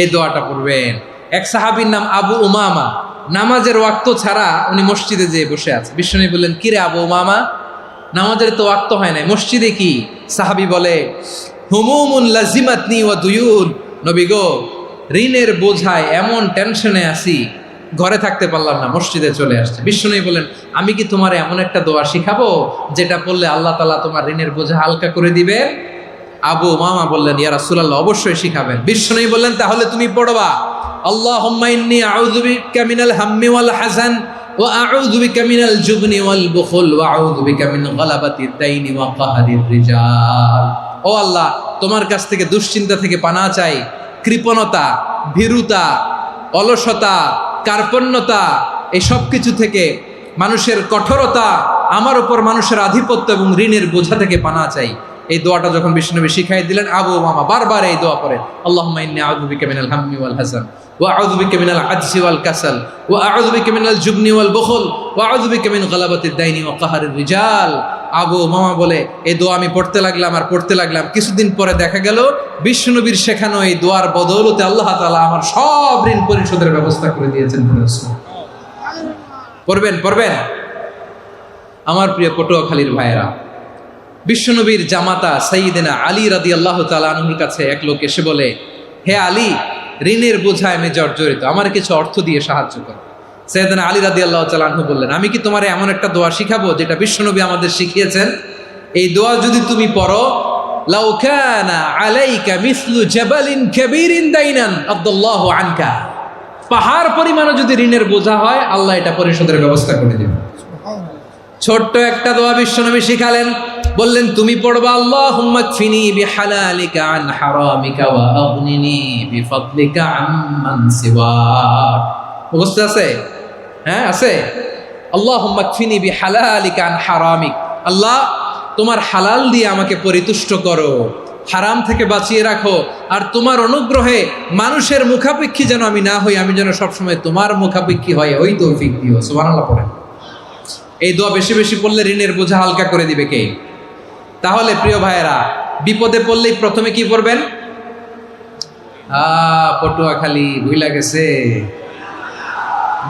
এই দোয়াটা পড়বেন। এক সাহাবীর নাম আবু উমামা, নামাজের ওয়াক্ত ছাড়া উনি মসজিদে যেয়ে বসে আছে। বিশ্বনবী বললেন, কি রে আবু উমামা, নামাজের তো ওয়াক্ত হয় নাই, মসজিদে কি? সাহাবী বলে, হুমুমুন লাজিমাতনি ওয়া দুয়ুন, নবী গো, ঋণের বোঝায় এমন টেনশনে আছি, ঘরে থাকতে পারলাম না, মসজিদে চলে আসছে। বিশ্বনবী বলেন, আমি কি তোমার এমন একটা দোয়া শিখাবো যেটা পড়লে আল্লাহ তাআলা তোমার ঋণের বোঝা হালকা করে দিবে? আবু উমামা বললেন, ইয়া রাসূলুল্লাহ, অবশ্যই শিখাবেন। বিশ্বনবী বললেন, তাহলে তুমি পড়বা, আল্লাহুম্মা ইন্নী আউযু বিকা মিনাল হাম্মি ওয়াল হাযান ওয়া আউযু বিকা মিনাল জুবনি ওয়াল বুখল ওয়া আউযু বিকা মিন গালাবাতিদ দাইনি ওয়া কাহরির রিজাল। ও আল্লাহ, তোমার কাছ থেকে দুশ্চিন্তা থেকে পানাহ চাই, কৃপণতা, ভীরুতা, অলসতা, কার্পণ্যতা, এই সব কিছু থেকে, মানুষের কঠোরতা, আমার উপর মানুষের আধিপত্য এবং ঋণের বোঝা থেকে পানাহ চাই। এই দোয়াটা যখন বিশ্বনবী শিখাই দিলেন, আবু উমামা বারবার এই দোয়া পড়েন, আল্লাহুম্মা ইন্নী আউযু বিকা মিনাল হাম্মি ওয়াল হাযান ওয়া আউযু বিকা মিনাল আজজি ওয়াল কাসাল ওয়া আউযু বিকা মিনাল জুবনি ওয়াল বুখল ওয়া আউযু বিকা মিন গালাবাতিদ দাইনি ওয়া কাহরির রিজাল। আবু উমামা বলে, এই দোয়া আমি পড়তে লাগলাম আর পড়তে লাগলাম, কিছুদিন পরে দেখা গেল বিশ্বনবীর শেখানো এই দোয়ার বদৌলতে আল্লাহ তাআলা আমার সব ঋণ পরিশোধের ব্যবস্থা করে দিয়েছেন। পড়বেন পড়বেন। আমার প্রিয় পটুয়াখালীর ভাইয়েরা, বিশ্বনবীর জামাতা সাইয়্যিদিনা আলী রাদিয়াল্লাহু তাআলা আনহুর কাছে এক লোক এসে বলে, হে আলী, ঋণের বোঝায় আমি জর্জরিত, আমার কিছু অর্থ দিয়ে সাহায্য করো। সাইয়্যিদিনা আলী রাদিয়াল্লাহু তাআলা আনহু বললেন, আমি কি তোমারে এমন একটা দোয়া শিখাবো যেটা বিশ্বনবী আমাদের শিখিয়েছেন? এই দোয়া যদি তুমি পড়ো, লাউ কানা আলাইকা মিসলু জাবালিন কাবীরিন দাইনান আদাল্লাহু আনকা, পাহাড় পরিমাণও যদি ঋণের বোঝা হয়, আল্লাহ এটা পরিশোধের ব্যবস্থা করে দিবেন। ছোট্ট একটা দোয়া বিশ্বনবী শিখালেন, বললেন, তুমি পড়বা, আল্লাহুম্মা কফিনি বিহালালিকা আন হারামিকা ওয়া আগনিনি বিফাদলিকা আম্মান সিওয়াক। মুখস্থ আছে? হ্যাঁ, আছে। আল্লাহুম্মা কফিনি বিহালালিকা আন হারামিক, আল্লাহ তোমার হালাল দিয়ে আমাকে পরিতুষ্ট করো, হারাম থেকে বাঁচিয়ে রাখো, আর তোমার অনুগ্রহে মানুষের মুখাপেক্ষী যেন আমি না হই, আমি যেন সবসময় তোমার মুখাপেক্ষী হয়, ওই তৌফিক দিও। সুবহানাল্লাহ পড়েন। এই দোয়া বেশি বেশি পড়লে ঋণের বোঝা হালকা করে দিবে কে? তাহলে প্রিয় ভাইয়েরা, বিপদে পড়লেই প্রথমে কি পড়বেন? পটুয়াখালী ভুইলা গেছে।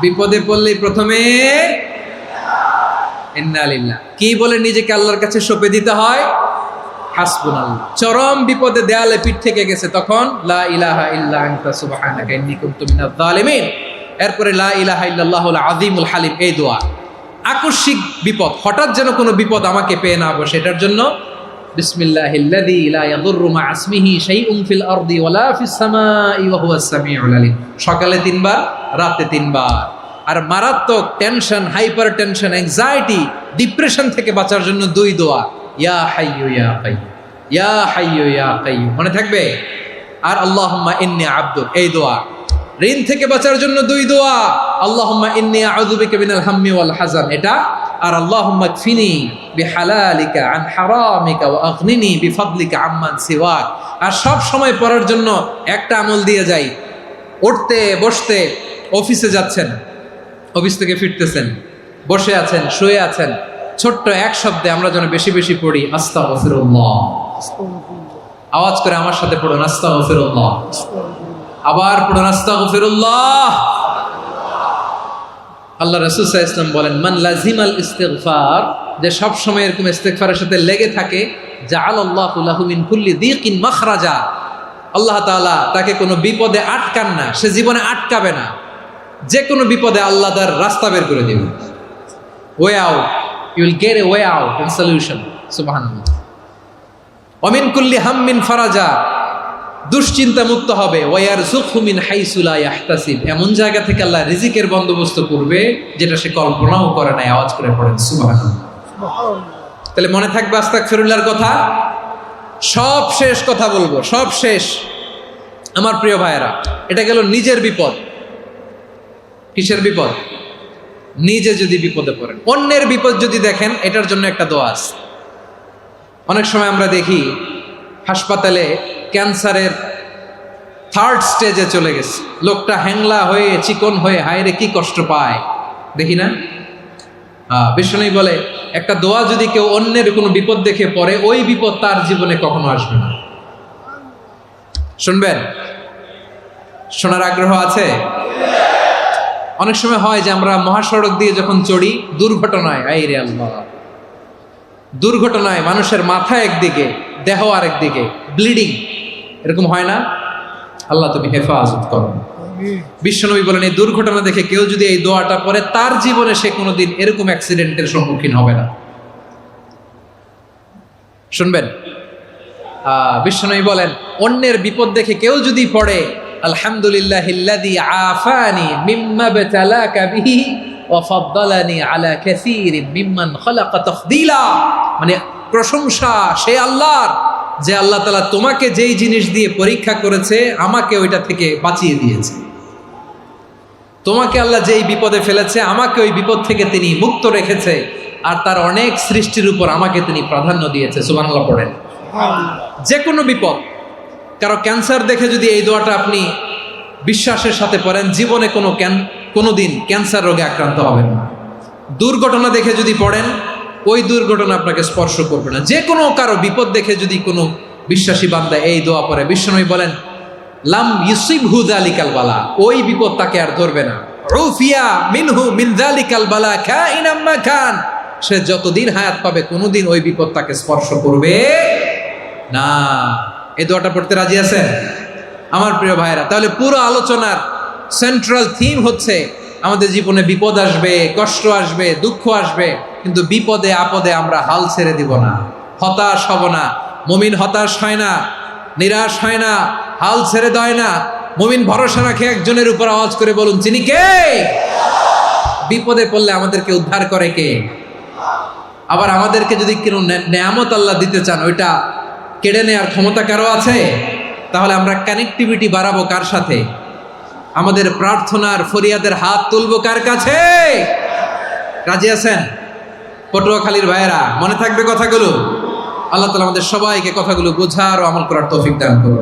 বিপদে পড়লেই প্রথমে ইন্না লিল্লাহ কি বলে নিজেকে আল্লাহর কাছে সঁপে দিতে হয়? হাসবুনাল্লাহ। চরম বিপদে দেয়ালে পিঠ থেকে গেছে, তখন লা ইলাহা ইল্লা আনতা সুবহানাকা ইন্নী কুনতু মিনাজ জালিমিন। এরপরে লা ইলাহা ইল্লাল্লাহুল আযীমুল হালিম, এই দোয়া। আকস্মিক বিপদ, হঠাৎ যেন কোনো বিপদ আমাকে পেয়ে না বসে, এটার জন্য বিসমিল্লাহিল্লাযী লা ইয়াদুররু মা ইসমিহি শাইউন ফিল আরদি ওয়ালা ফিস সামাই ওয়া হুয়াস সামিউল আলীম। সকালে 3 বার, রাতে 3 বার। আর মারাত্মক tension, hyper tension, anxiety, depression থেকে বাঁচার জন্য 2 দোয়া, ইয়া হাইয়্যু ইয়া কাইয়্যুম, ইয়া হাইয়্যু ইয়া কাইয়্যুম, মনে থাকবে? আর আল্লাহুম্মা ইন্নী আবদুক, এই দোয়া। ঋণ থেকে বাঁচার জন্য 2 দোয়া, আল্লাহুম্মা ইন্নী আউযু বিকা মিনাল হাম্মি ওয়াল হাযান, এটা। আর আল্লাহুম্মা কফিনি বিহালালিকা আন হারামিকা ওয়া আগনিনি বিফাদলিকা আম্মান সিওয়াক। আর সব সময় পড়ার জন্য একটা আমল দিয়ে যাই, উঠতে বসতে, অফিসে যাচ্ছেন, অফিস থেকে ফিরতেছেন, বসে আছেন, শুয়ে আছেন, ছোট্ট এক শব্দে আমরা যেন বেশি বেশি পড়ি আস্তাগফিরুল্লাহ। আওয়াজ করে আমার সাথে পড়ুন আস্তাগফিরুল্লাহ। আবার পড়ুন আস্তাগফিরুল্লাহ। আল্লাহ রাসূল সাল্লাল্লাহু আলাইহি ওয়াসাল্লাম বলেন, মান লাজিমাল ইস্তিগফার, যে সব সময় এরকম ইস্তিগফারের সাথে লেগে থাকে, জাআলাল্লাহু লাহু মিন কুল্লি যিকিন মাখরাজা, আল্লাহ তাআলা তাকে কোনো বিপদে আটকান না, সে জীবনে আটকাবে না। যে কোনো বিপদে আল্লাহ তার রাস্তা বের করে দিবেন, way out, you will get a way out and solution. সুবহানাল্লাহ। ওয়া মিন কুল্লি হাম্মিন ফারাজা, দুশ্চিন্তা মুক্ত হবে। ওয়ারযুকহু মিন হাইসু লা ইয়াহতাসিব, এমন জায়গা থেকে আল্লাহ রিজিকের বন্দোবস্ত করবে যেটা সে কল্পনাও করে নাই। আওয়াজ করে পড়েন সুবহানাল্লাহ। তাহলে মনে থাকবে আস্তাগফিরুল্লাহর কথা। সব শেষ কথা বলবো, সব শেষ আমার প্রিয় ভাইয়েরা। এটা গেল নিজের বিপদ। কিসের বিপদ? নিজে যদি বিপদে পড়েন। অন্যের বিপদ যদি দেখেন, এটার জন্য একটা দোয়া আছে। অনেক সময় আমরা দেখি হাসপাতালে ক্যান্সারের 3rd স্টেজে চলে গেছে, লোকটা হ্যাংলা হয়ে, চিকন হয়ে, হায়রে কি কষ্ট পায়, দেখি না? বিষ্ণু বলে, একটা দোয়া যদি কেউ অন্যের কোনো বিপদ দেখে পড়ে, ওই বিপদ তার জীবনে কখনো আসবে না। শুনবেন? শোনার আগ্রহ আছে? অনেক সময় হয় যে আমরা মহাসড়ক দিয়ে যখন চড়ি, দুর্ঘটনায়, আইরে আল্লাহ, দুর্ঘটনায় মানুষের মাথা একদিকে, দেহ আরেকদিকে, ব্লিডিং, এরকম হয় না? আল্লাহ তুমি হেফাজত করো। বিশ্বনবী বলেন, এই দুর্ঘটনা দেখে কেউ যদি এই দোয়াটা পড়ে, তার জীবনে সে কোনোদিন এরকম অ্যাক্সিডেন্টের সম্মুখীন হবে না। শুনবেন? বিশ্বনবী বলেন, অন্যের বিপদ দেখে কেউ যদি পড়ে, আলহামদুলিল্লাহিল্লাযী আফানি মিম্মা বতালাকা বিহি ওয়া ফাদ্দালানি আলা কাসীরিন মিম্মান খালাকা তাফদীলা, মানে প্রশংসা সে আল্লাহর, যে আল্লাহ তাআলা তোমাকে যেই জিনিস দিয়ে পরীক্ষা করেছে, আমাকে ওইটা থেকে বাঁচিয়ে দিয়েছে। তোমাকে আল্লাহ যেই বিপদে ফেলেছে, আমাকে ওই বিপদ থেকে তিনি মুক্ত রেখেছে, আর তার অনেক সৃষ্টির উপর আমাকে তিনি প্রাধান্য দিয়েছে। সুবহানাল্লাহ পড়েন। যে কোনো বিপদ, কারো ক্যান্সার দেখে যদি এই দোয়াটা আপনি বিশ্বাসের সাথে পড়েন, জীবনে কোনোদিন ক্যান্সার রোগে আক্রান্ত হবেন না। দুর্ঘটনা দেখে যদি পড়েন, ওই দুর্ঘটনা আপনাকে স্পর্শ করবে না। যে কোনো কারো বিপদ দেখে যদি কোনো বিশ্বাসী বান্দা এই দোয়া পড়ে, বিশ্বনবী বলেন, লাম ইউসিবহু যালিকাল বালা, ওই বিপদ তাকে আর ধরবে না। উফিয়া মিনহু মিন যালিকাল বালা কাইনাম মা কান, সে যতদিন হায়াত পাবে কোনোদিন ওই বিপদ তাকে স্পর্শ করবে না। এই দোয়াটা পড়তে রাজি আছেন আমার প্রিয় ভাইরা? তাহলে পুরো আলোচনার সেন্ট্রাল থিম হচ্ছে, আমাদের জীবনে বিপদ আসবে, কষ্ট আসবে, দুঃখ আসবে, কিন্তু বিপদে আপদে আমরা হাল ছেড়ে দিব না, হতাশ হব না। মুমিন হতাশ হয় না, নিরাশ হয় না, হাল ছেড়ে দেয় না। মুমিন ভরসা রাখে একজনের উপর। আওয়াজ করে বলুন, চিনি কে? বিপদে পড়লে আমাদেরকে উদ্ধার করে কে? আবার আমাদেরকে যদি কোনো নেয়ামত আল্লাহ দিতে চান, ওইটা কেড়ে নেওয়ার ক্ষমতা কারো আছে? তাহলে আমরা কানেক্টিভিটি বাড়াবো কার সাথে? আমাদের প্রার্থনার ফরিয়াদের হাত তুলবো কার কাছে? রাজি আছেন পটুয়াখালীর ভাইয়েরা? মনে থাকবে কথাগুলো? আল্লাহ তাআলা আমাদের সবাইকে কথাগুলো বোঝার ও আমল করার তৌফিক দান করুন।